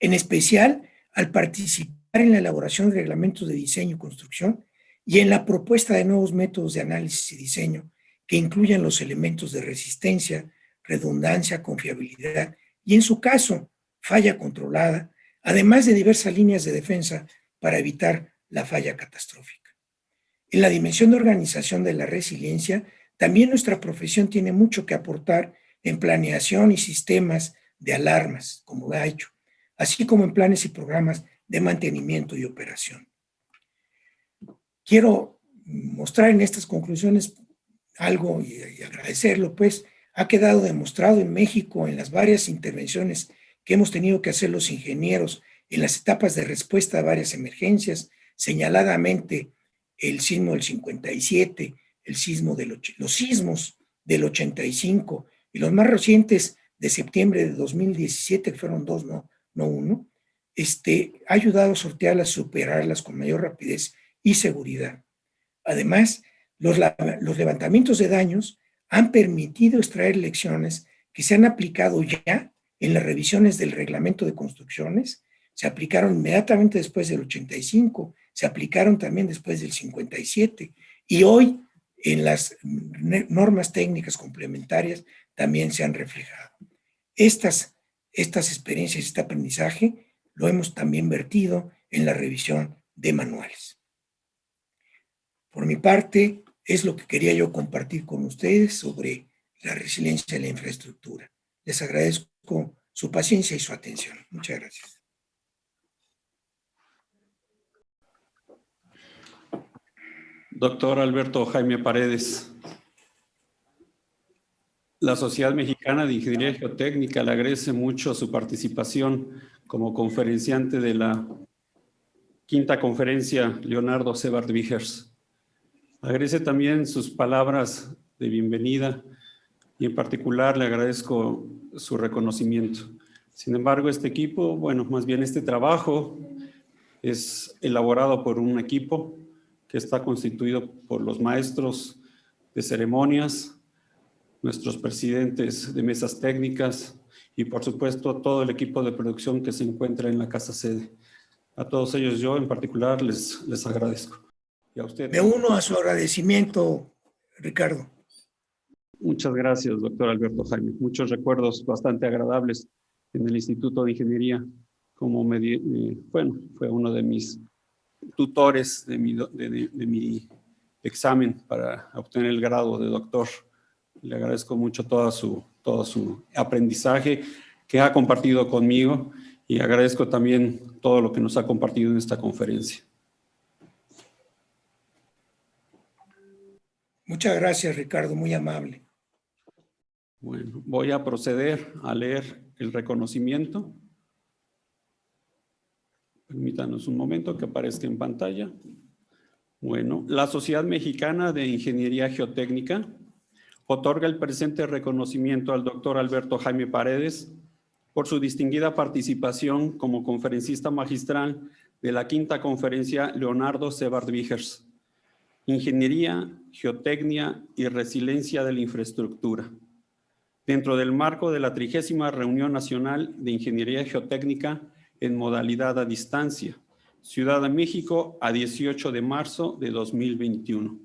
En especial al participar en la elaboración de reglamentos de diseño y construcción y en la propuesta de nuevos métodos de análisis y diseño que incluyan los elementos de resistencia, redundancia, confiabilidad y, en su caso, falla controlada, además de diversas líneas de defensa para evitar la falla catastrófica. En la dimensión de organización de la resiliencia, también nuestra profesión tiene mucho que aportar en planeación y sistemas de alarmas, como ha hecho, así como en planes y programas de mantenimiento y operación. Quiero mostrar en estas conclusiones algo y agradecerlo, pues ha quedado demostrado en México en las varias intervenciones que hemos tenido que hacer los ingenieros en las etapas de respuesta a varias emergencias, señaladamente el sismo del 57, los sismos del 85 y los más recientes de septiembre de 2017, que fueron 2, no 1, ha ayudado a sortearlas, superarlas con mayor rapidez y seguridad. Además, los levantamientos de daños han permitido extraer lecciones que se han aplicado ya en las revisiones del reglamento de construcciones, se aplicaron inmediatamente después del 85, se aplicaron también después del 57 y hoy en las normas técnicas complementarias también se han reflejado. Estas experiencias, este aprendizaje, lo hemos también vertido en la revisión de manuales. Por mi parte, es lo que quería yo compartir con ustedes sobre la resiliencia de la infraestructura. Les agradezco su paciencia y su atención. Muchas gracias. Doctor Alberto Jaime Paredes. La Sociedad Mexicana de Ingeniería Geotécnica le agradece mucho su participación como conferenciante de la 5ª conferencia Leonardo Sebart Vickers. Agradece también sus palabras de bienvenida y en particular le agradezco su reconocimiento. Sin embargo, este equipo, bueno, más bien este trabajo es elaborado por un equipo que está constituido por los maestros de ceremonias, nuestros presidentes de mesas técnicas y, por supuesto, todo el equipo de producción que se encuentra en la casa sede. A todos ellos yo en particular les agradezco. Y a usted. Me uno a su agradecimiento, Ricardo. Muchas gracias, doctor Alberto Jaime. Muchos recuerdos bastante agradables en el Instituto de Ingeniería. Como fue uno de mis tutores de mi examen para obtener el grado de doctor. Le agradezco mucho todo su aprendizaje que ha compartido conmigo y agradezco también todo lo que nos ha compartido en esta conferencia. Muchas gracias, Ricardo, muy amable. Bueno, voy a proceder a leer el reconocimiento. Permítanos un momento que aparezca en pantalla. Bueno, la Sociedad Mexicana de Ingeniería Geotécnica otorga el presente reconocimiento al doctor Alberto Jaime Paredes por su distinguida participación como conferencista magistral de la quinta conferencia Leonardo Sebart Vickers, Ingeniería, Geotecnia y Resiliencia de la Infraestructura, dentro del marco de la 30ª Reunión Nacional de Ingeniería Geotécnica en modalidad a distancia, Ciudad de México, a 18 de marzo de 2021.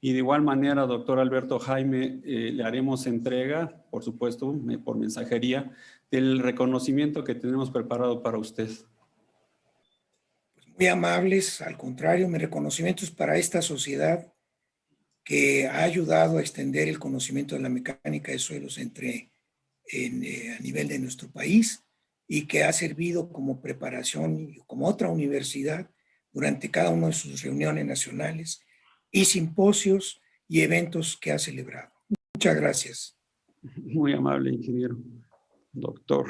Y de igual manera, doctor Alberto Jaime, le haremos entrega, por supuesto, por mensajería, del reconocimiento que tenemos preparado para usted. Muy amables, al contrario, mi reconocimiento es para esta sociedad que ha ayudado a extender el conocimiento de la mecánica de suelos a nivel de nuestro país y que ha servido como preparación, como otra universidad, durante cada una de sus reuniones nacionales y simposios y eventos que ha celebrado. Muchas gracias. Muy amable, ingeniero. Doctor.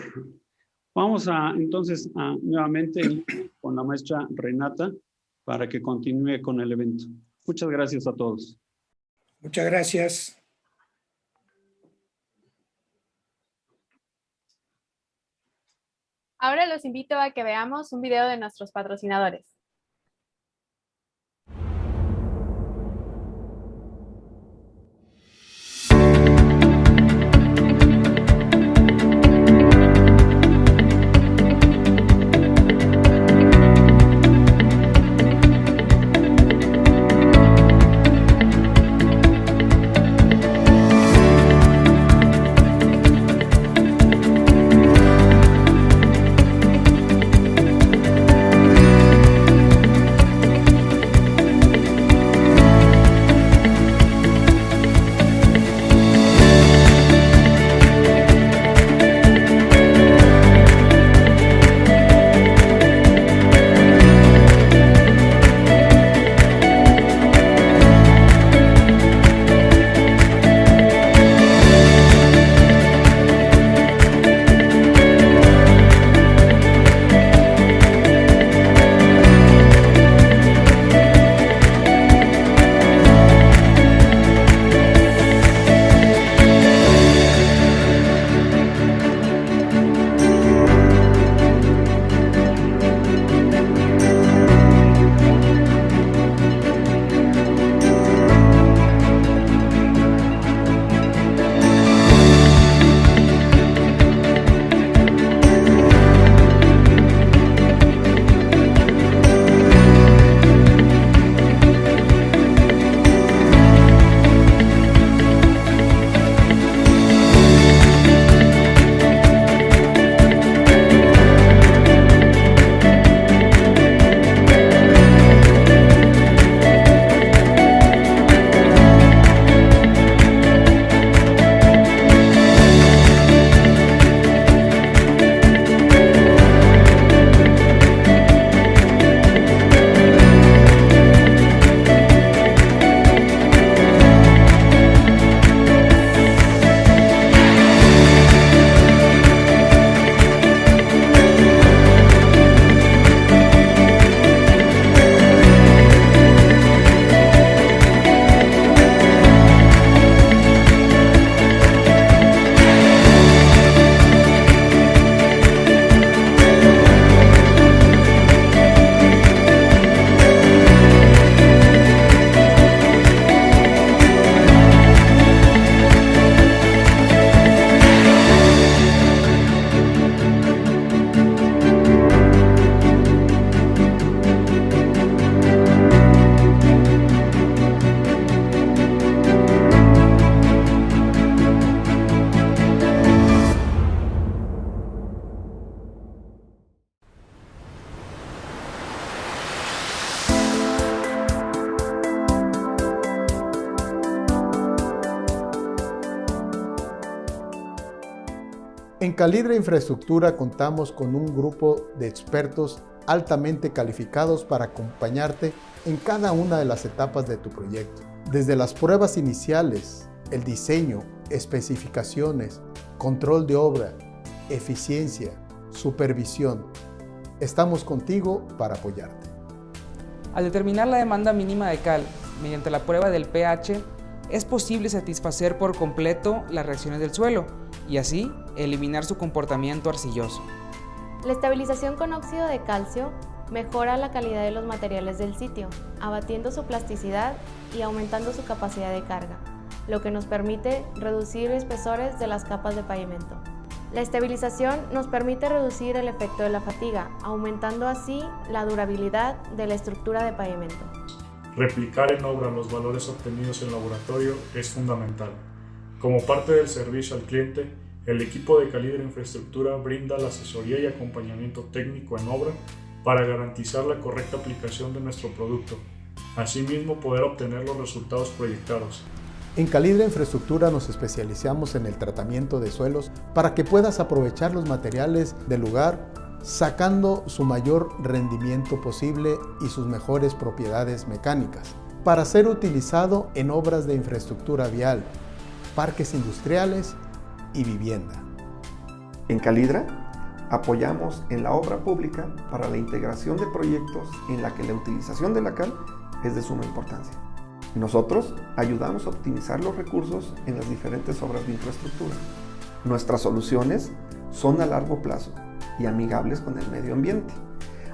Vamos entonces nuevamente con la maestra Renata para que continúe con el evento. Muchas gracias a todos. Muchas gracias. Ahora los invito a que veamos un video de nuestros patrocinadores. En Calibre Infraestructura contamos con un grupo de expertos altamente calificados para acompañarte en cada una de las etapas de tu proyecto. Desde las pruebas iniciales, el diseño, especificaciones, control de obra, eficiencia, supervisión. Estamos contigo para apoyarte. Al determinar la demanda mínima de cal mediante la prueba del pH, es posible satisfacer por completo las reacciones del suelo y así eliminar su comportamiento arcilloso. La estabilización con óxido de calcio mejora la calidad de los materiales del sitio, abatiendo su plasticidad y aumentando su capacidad de carga, lo que nos permite reducir espesores de las capas de pavimento. La estabilización nos permite reducir el efecto de la fatiga, aumentando así la durabilidad de la estructura de pavimento. Replicar en obra los valores obtenidos en laboratorio es fundamental. Como parte del servicio al cliente, el equipo de Calibre Infraestructura brinda la asesoría y acompañamiento técnico en obra para garantizar la correcta aplicación de nuestro producto, asimismo poder obtener los resultados proyectados. En Calibre Infraestructura nos especializamos en el tratamiento de suelos para que puedas aprovechar los materiales del lugar, sacando su mayor rendimiento posible y sus mejores propiedades mecánicas, para ser utilizado en obras de infraestructura vial, parques industriales y vivienda. En Calidra apoyamos en la obra pública para la integración de proyectos en la que la utilización de la cal es de suma importancia. Nosotros ayudamos a optimizar los recursos en las diferentes obras de infraestructura. Nuestras soluciones son a largo plazo y amigables con el medio ambiente,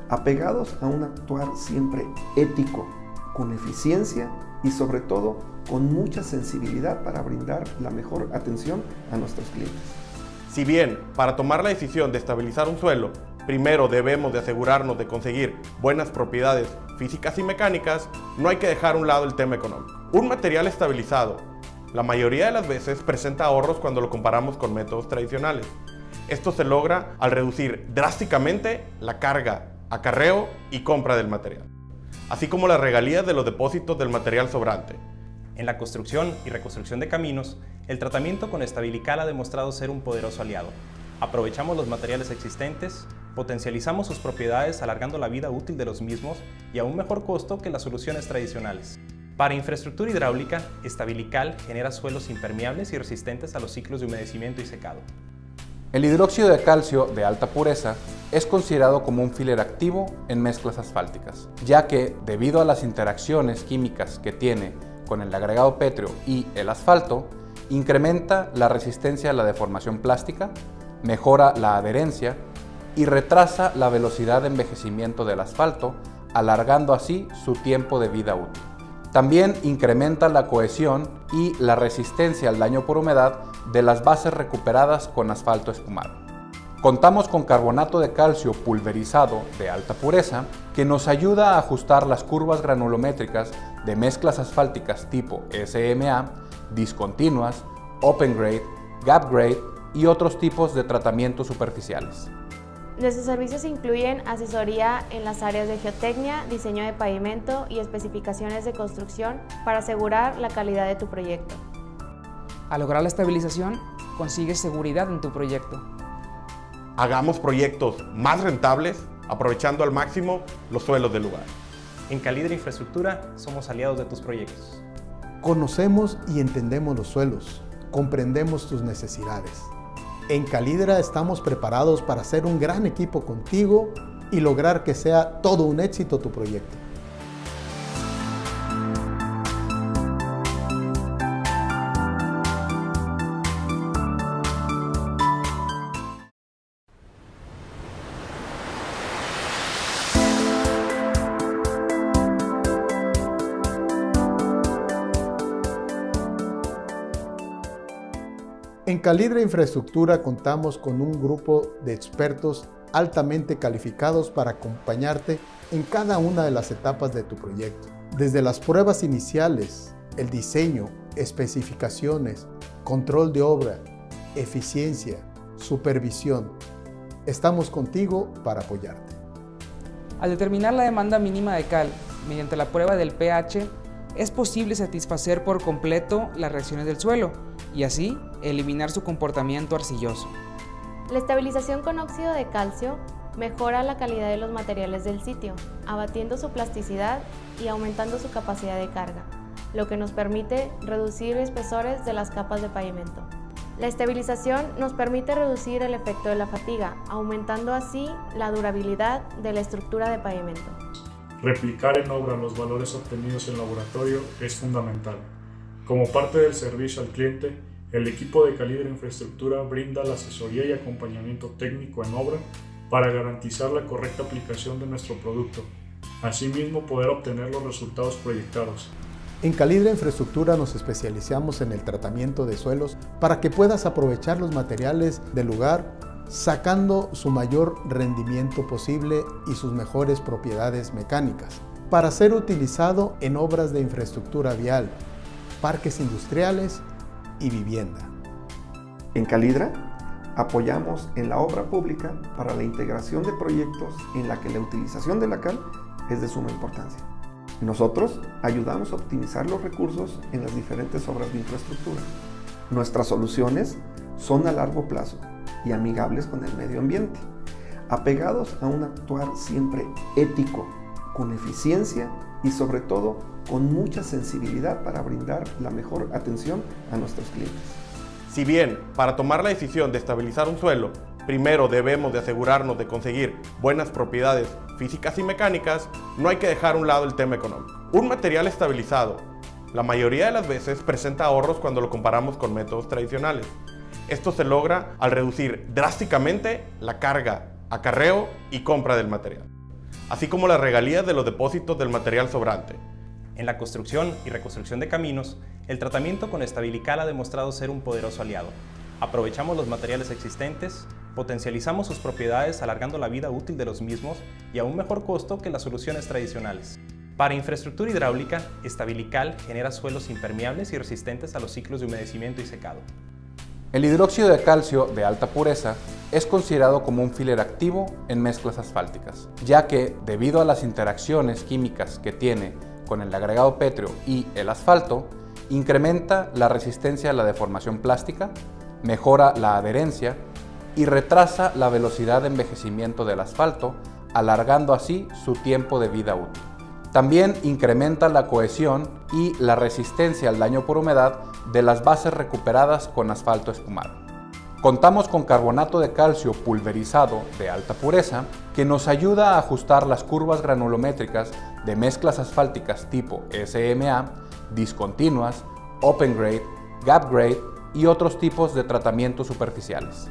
apegados a un actuar siempre ético, con eficiencia y sobre todo con mucha sensibilidad para brindar la mejor atención a nuestros clientes. Si bien para tomar la decisión de estabilizar un suelo, primero debemos de asegurarnos de conseguir buenas propiedades físicas y mecánicas, no hay que dejar a un lado el tema económico. Un material estabilizado, la mayoría de las veces presenta ahorros cuando lo comparamos con métodos tradicionales. Esto se logra al reducir drásticamente la carga, acarreo y compra del material, así como las regalías de los depósitos del material sobrante. En la construcción y reconstrucción de caminos, el tratamiento con Estabilical ha demostrado ser un poderoso aliado. Aprovechamos los materiales existentes, potencializamos sus propiedades alargando la vida útil de los mismos y a un mejor costo que las soluciones tradicionales. Para infraestructura hidráulica, Estabilical genera suelos impermeables y resistentes a los ciclos de humedecimiento y secado. El hidróxido de calcio de alta pureza es considerado como un filler activo en mezclas asfálticas, ya que debido a las interacciones químicas que tiene con el agregado pétreo y el asfalto, incrementa la resistencia a la deformación plástica, mejora la adherencia y retrasa la velocidad de envejecimiento del asfalto, alargando así su tiempo de vida útil. También incrementa la cohesión y la resistencia al daño por humedad de las bases recuperadas con asfalto espumado. Contamos con carbonato de calcio pulverizado de alta pureza que nos ayuda a ajustar las curvas granulométricas de mezclas asfálticas tipo SMA, discontinuas, open grade, gap grade y otros tipos de tratamientos superficiales. Nuestros servicios incluyen asesoría en las áreas de geotecnia, diseño de pavimento y especificaciones de construcción para asegurar la calidad de tu proyecto. Al lograr la estabilización, consigues seguridad en tu proyecto. Hagamos proyectos más rentables, aprovechando al máximo los suelos del lugar. En Calibre Infraestructura somos aliados de tus proyectos. Conocemos y entendemos los suelos, comprendemos tus necesidades. En Calidra estamos preparados para hacer un gran equipo contigo y lograr que sea todo un éxito tu proyecto. En Calibre Infraestructura contamos con un grupo de expertos altamente calificados para acompañarte en cada una de las etapas de tu proyecto. Desde las pruebas iniciales, el diseño, especificaciones, control de obra, eficiencia, supervisión. Estamos contigo para apoyarte. Al determinar la demanda mínima de cal mediante la prueba del pH, es posible satisfacer por completo las reacciones del suelo y así eliminar su comportamiento arcilloso. La estabilización con óxido de calcio mejora la calidad de los materiales del sitio, abatiendo su plasticidad y aumentando su capacidad de carga, lo que nos permite reducir espesores de las capas de pavimento. La estabilización nos permite reducir el efecto de la fatiga, aumentando así la durabilidad de la estructura de pavimento. Replicar en obra los valores obtenidos en laboratorio es fundamental. Como parte del servicio al cliente, el equipo de Calidra Infraestructura brinda la asesoría y acompañamiento técnico en obra para garantizar la correcta aplicación de nuestro producto. Asimismo, poder obtener los resultados proyectados. En Calidra Infraestructura nos especializamos en el tratamiento de suelos para que puedas aprovechar los materiales del lugar, sacando su mayor rendimiento posible y sus mejores propiedades mecánicas, para ser utilizado en obras de infraestructura vial, parques industriales y vivienda. En Calidra apoyamos en la obra pública para la integración de proyectos en la que la utilización de la cal es de suma importancia. Nosotros ayudamos a optimizar los recursos en las diferentes obras de infraestructura. Nuestras soluciones son a largo plazo y amigables con el medio ambiente, apegados a un actuar siempre ético, con eficiencia y sobre todo con mucha sensibilidad para brindar la mejor atención a nuestros clientes. Si bien para tomar la decisión de estabilizar un suelo, primero debemos de asegurarnos de conseguir buenas propiedades físicas y mecánicas, no hay que dejar a un lado el tema económico. Un material estabilizado, la mayoría de las veces presenta ahorros cuando lo comparamos con métodos tradicionales. Esto se logra al reducir drásticamente la carga, acarreo y compra del material, así como las regalías de los depósitos del material sobrante. En la construcción y reconstrucción de caminos, el tratamiento con Estabilical ha demostrado ser un poderoso aliado. Aprovechamos los materiales existentes, potencializamos sus propiedades alargando la vida útil de los mismos y a un mejor costo que las soluciones tradicionales. Para infraestructura hidráulica, Estabilical genera suelos impermeables y resistentes a los ciclos de humedecimiento y secado. El hidróxido de calcio de alta pureza es considerado como un filler activo en mezclas asfálticas, ya que debido a las interacciones químicas que tiene con el agregado pétreo y el asfalto, incrementa la resistencia a la deformación plástica, mejora la adherencia y retrasa la velocidad de envejecimiento del asfalto, alargando así su tiempo de vida útil. También incrementa la cohesión y la resistencia al daño por humedad de las bases recuperadas con asfalto espumado. Contamos con carbonato de calcio pulverizado de alta pureza que nos ayuda a ajustar las curvas granulométricas de mezclas asfálticas tipo SMA, discontinuas, open grade, gap grade y otros tipos de tratamientos superficiales.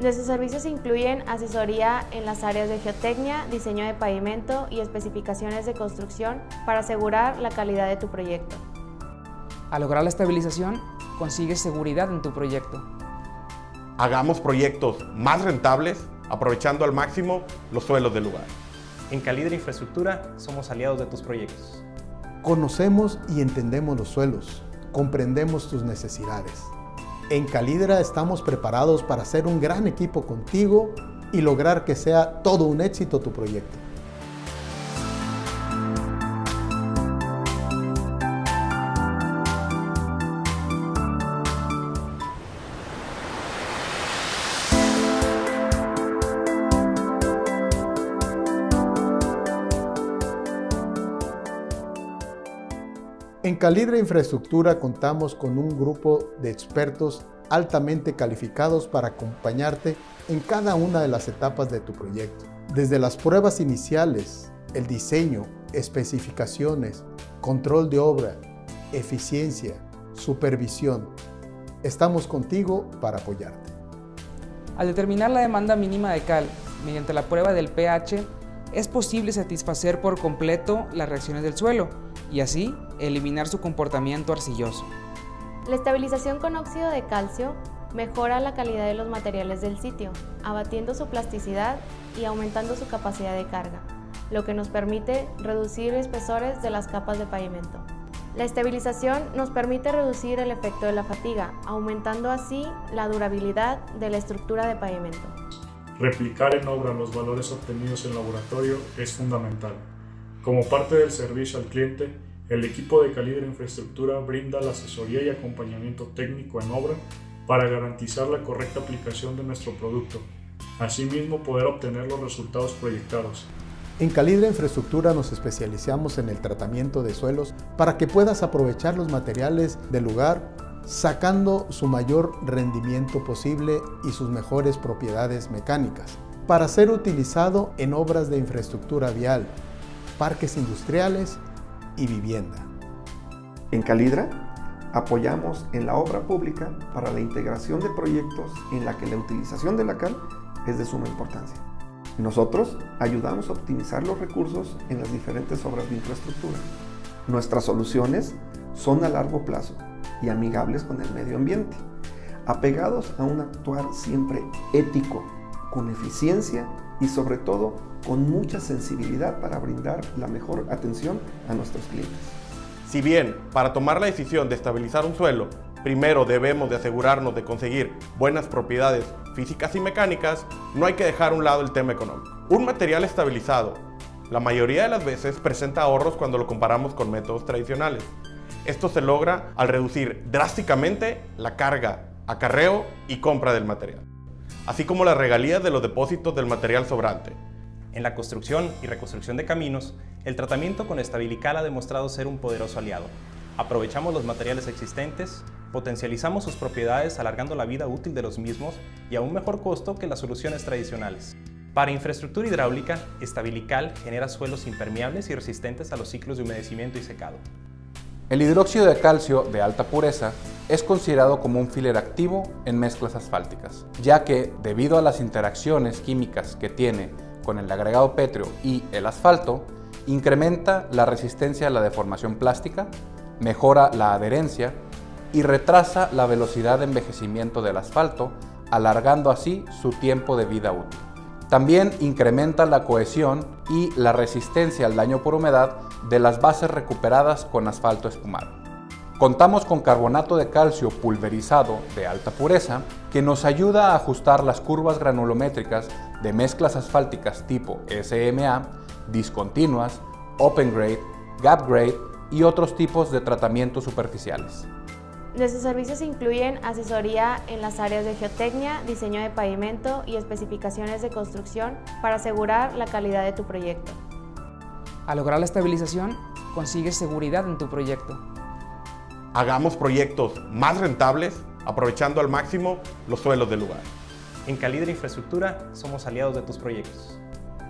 Nuestros servicios incluyen asesoría en las áreas de geotecnia, diseño de pavimento y especificaciones de construcción para asegurar la calidad de tu proyecto. Al lograr la estabilización, consigues seguridad en tu proyecto. Hagamos proyectos más rentables, aprovechando al máximo los suelos del lugar. En Calidra Infraestructura somos aliados de tus proyectos. Conocemos y entendemos los suelos, comprendemos tus necesidades. En Calidra estamos preparados para hacer un gran equipo contigo y lograr que sea todo un éxito tu proyecto. En Calidra Infraestructura contamos con un grupo de expertos altamente calificados para acompañarte en cada una de las etapas de tu proyecto. Desde las pruebas iniciales, el diseño, especificaciones, control de obra, eficiencia, supervisión. Estamos contigo para apoyarte. Al determinar la demanda mínima de cal mediante la prueba del pH, es posible satisfacer por completo las reacciones del suelo y así eliminar su comportamiento arcilloso. La estabilización con óxido de calcio mejora la calidad de los materiales del sitio, abatiendo su plasticidad y aumentando su capacidad de carga, lo que nos permite reducir espesores de las capas de pavimento. La estabilización nos permite reducir el efecto de la fatiga, aumentando así la durabilidad de la estructura de pavimento. Replicar en obra los valores obtenidos en laboratorio es fundamental. Como parte del servicio al cliente, el equipo de Calidra Infraestructura brinda la asesoría y acompañamiento técnico en obra para garantizar la correcta aplicación de nuestro producto. Asimismo, poder obtener los resultados proyectados. En Calidra Infraestructura nos especializamos en el tratamiento de suelos para que puedas aprovechar los materiales del lugar, sacando su mayor rendimiento posible y sus mejores propiedades mecánicas, para ser utilizado en obras de infraestructura vial, parques industriales y vivienda. En Calidra apoyamos en la obra pública para la integración de proyectos en la que la utilización de la cal es de suma importancia. Nosotros ayudamos a optimizar los recursos en las diferentes obras de infraestructura. Nuestras soluciones son a largo plazo y amigables con el medio ambiente, apegados a un actuar siempre ético, con eficiencia y sobre todo con mucha sensibilidad para brindar la mejor atención a nuestros clientes. Si bien, para tomar la decisión de estabilizar un suelo, primero debemos de asegurarnos de conseguir buenas propiedades físicas y mecánicas, no hay que dejar a un lado el tema económico. Un material estabilizado, la mayoría de las veces presenta ahorros cuando lo comparamos con métodos tradicionales. Esto se logra al reducir drásticamente la carga, acarreo y compra del material, así como las regalías de los depósitos del material sobrante. En la construcción y reconstrucción de caminos, el tratamiento con Estabilical ha demostrado ser un poderoso aliado. Aprovechamos los materiales existentes, potencializamos sus propiedades alargando la vida útil de los mismos y a un mejor costo que las soluciones tradicionales. Para infraestructura hidráulica, Estabilical genera suelos impermeables y resistentes a los ciclos de humedecimiento y secado. El hidróxido de calcio de alta pureza es considerado como un filler activo en mezclas asfálticas, ya que, debido a las interacciones químicas que tiene con el agregado pétreo y el asfalto, incrementa la resistencia a la deformación plástica, mejora la adherencia y retrasa la velocidad de envejecimiento del asfalto, alargando así su tiempo de vida útil. También incrementa la cohesión y la resistencia al daño por humedad de las bases recuperadas con asfalto espumado. Contamos con carbonato de calcio pulverizado de alta pureza que nos ayuda a ajustar las curvas granulométricas de mezclas asfálticas tipo SMA, discontinuas, open grade, gap grade y otros tipos de tratamientos superficiales. Nuestros servicios incluyen asesoría en las áreas de geotecnia, diseño de pavimento y especificaciones de construcción para asegurar la calidad de tu proyecto. Al lograr la estabilización, consigues seguridad en tu proyecto. Hagamos proyectos más rentables, aprovechando al máximo los suelos del lugar. En Calidra Infraestructura somos aliados de tus proyectos.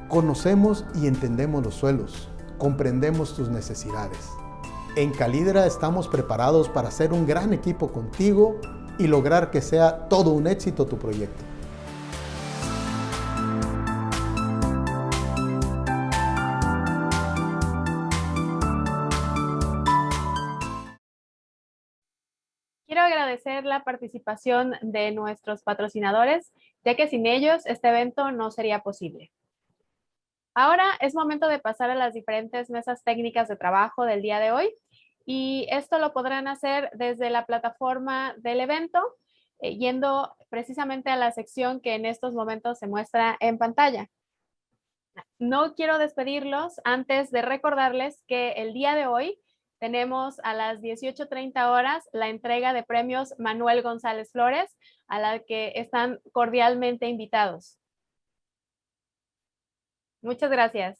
Conocemos y entendemos los suelos, comprendemos tus necesidades. En Calidra estamos preparados para ser un gran equipo contigo y lograr que sea todo un éxito tu proyecto. Quiero agradecer la participación de nuestros patrocinadores, ya que sin ellos este evento no sería posible. Ahora es momento de pasar a las diferentes mesas técnicas de trabajo del día de hoy, y esto lo podrán hacer desde la plataforma del evento, yendo precisamente a la sección que en estos momentos se muestra en pantalla. No quiero despedirlos antes de recordarles que el día de hoy tenemos a las 18:30 horas la entrega de premios Manuel González Flores, a la que están cordialmente invitados. Muchas gracias.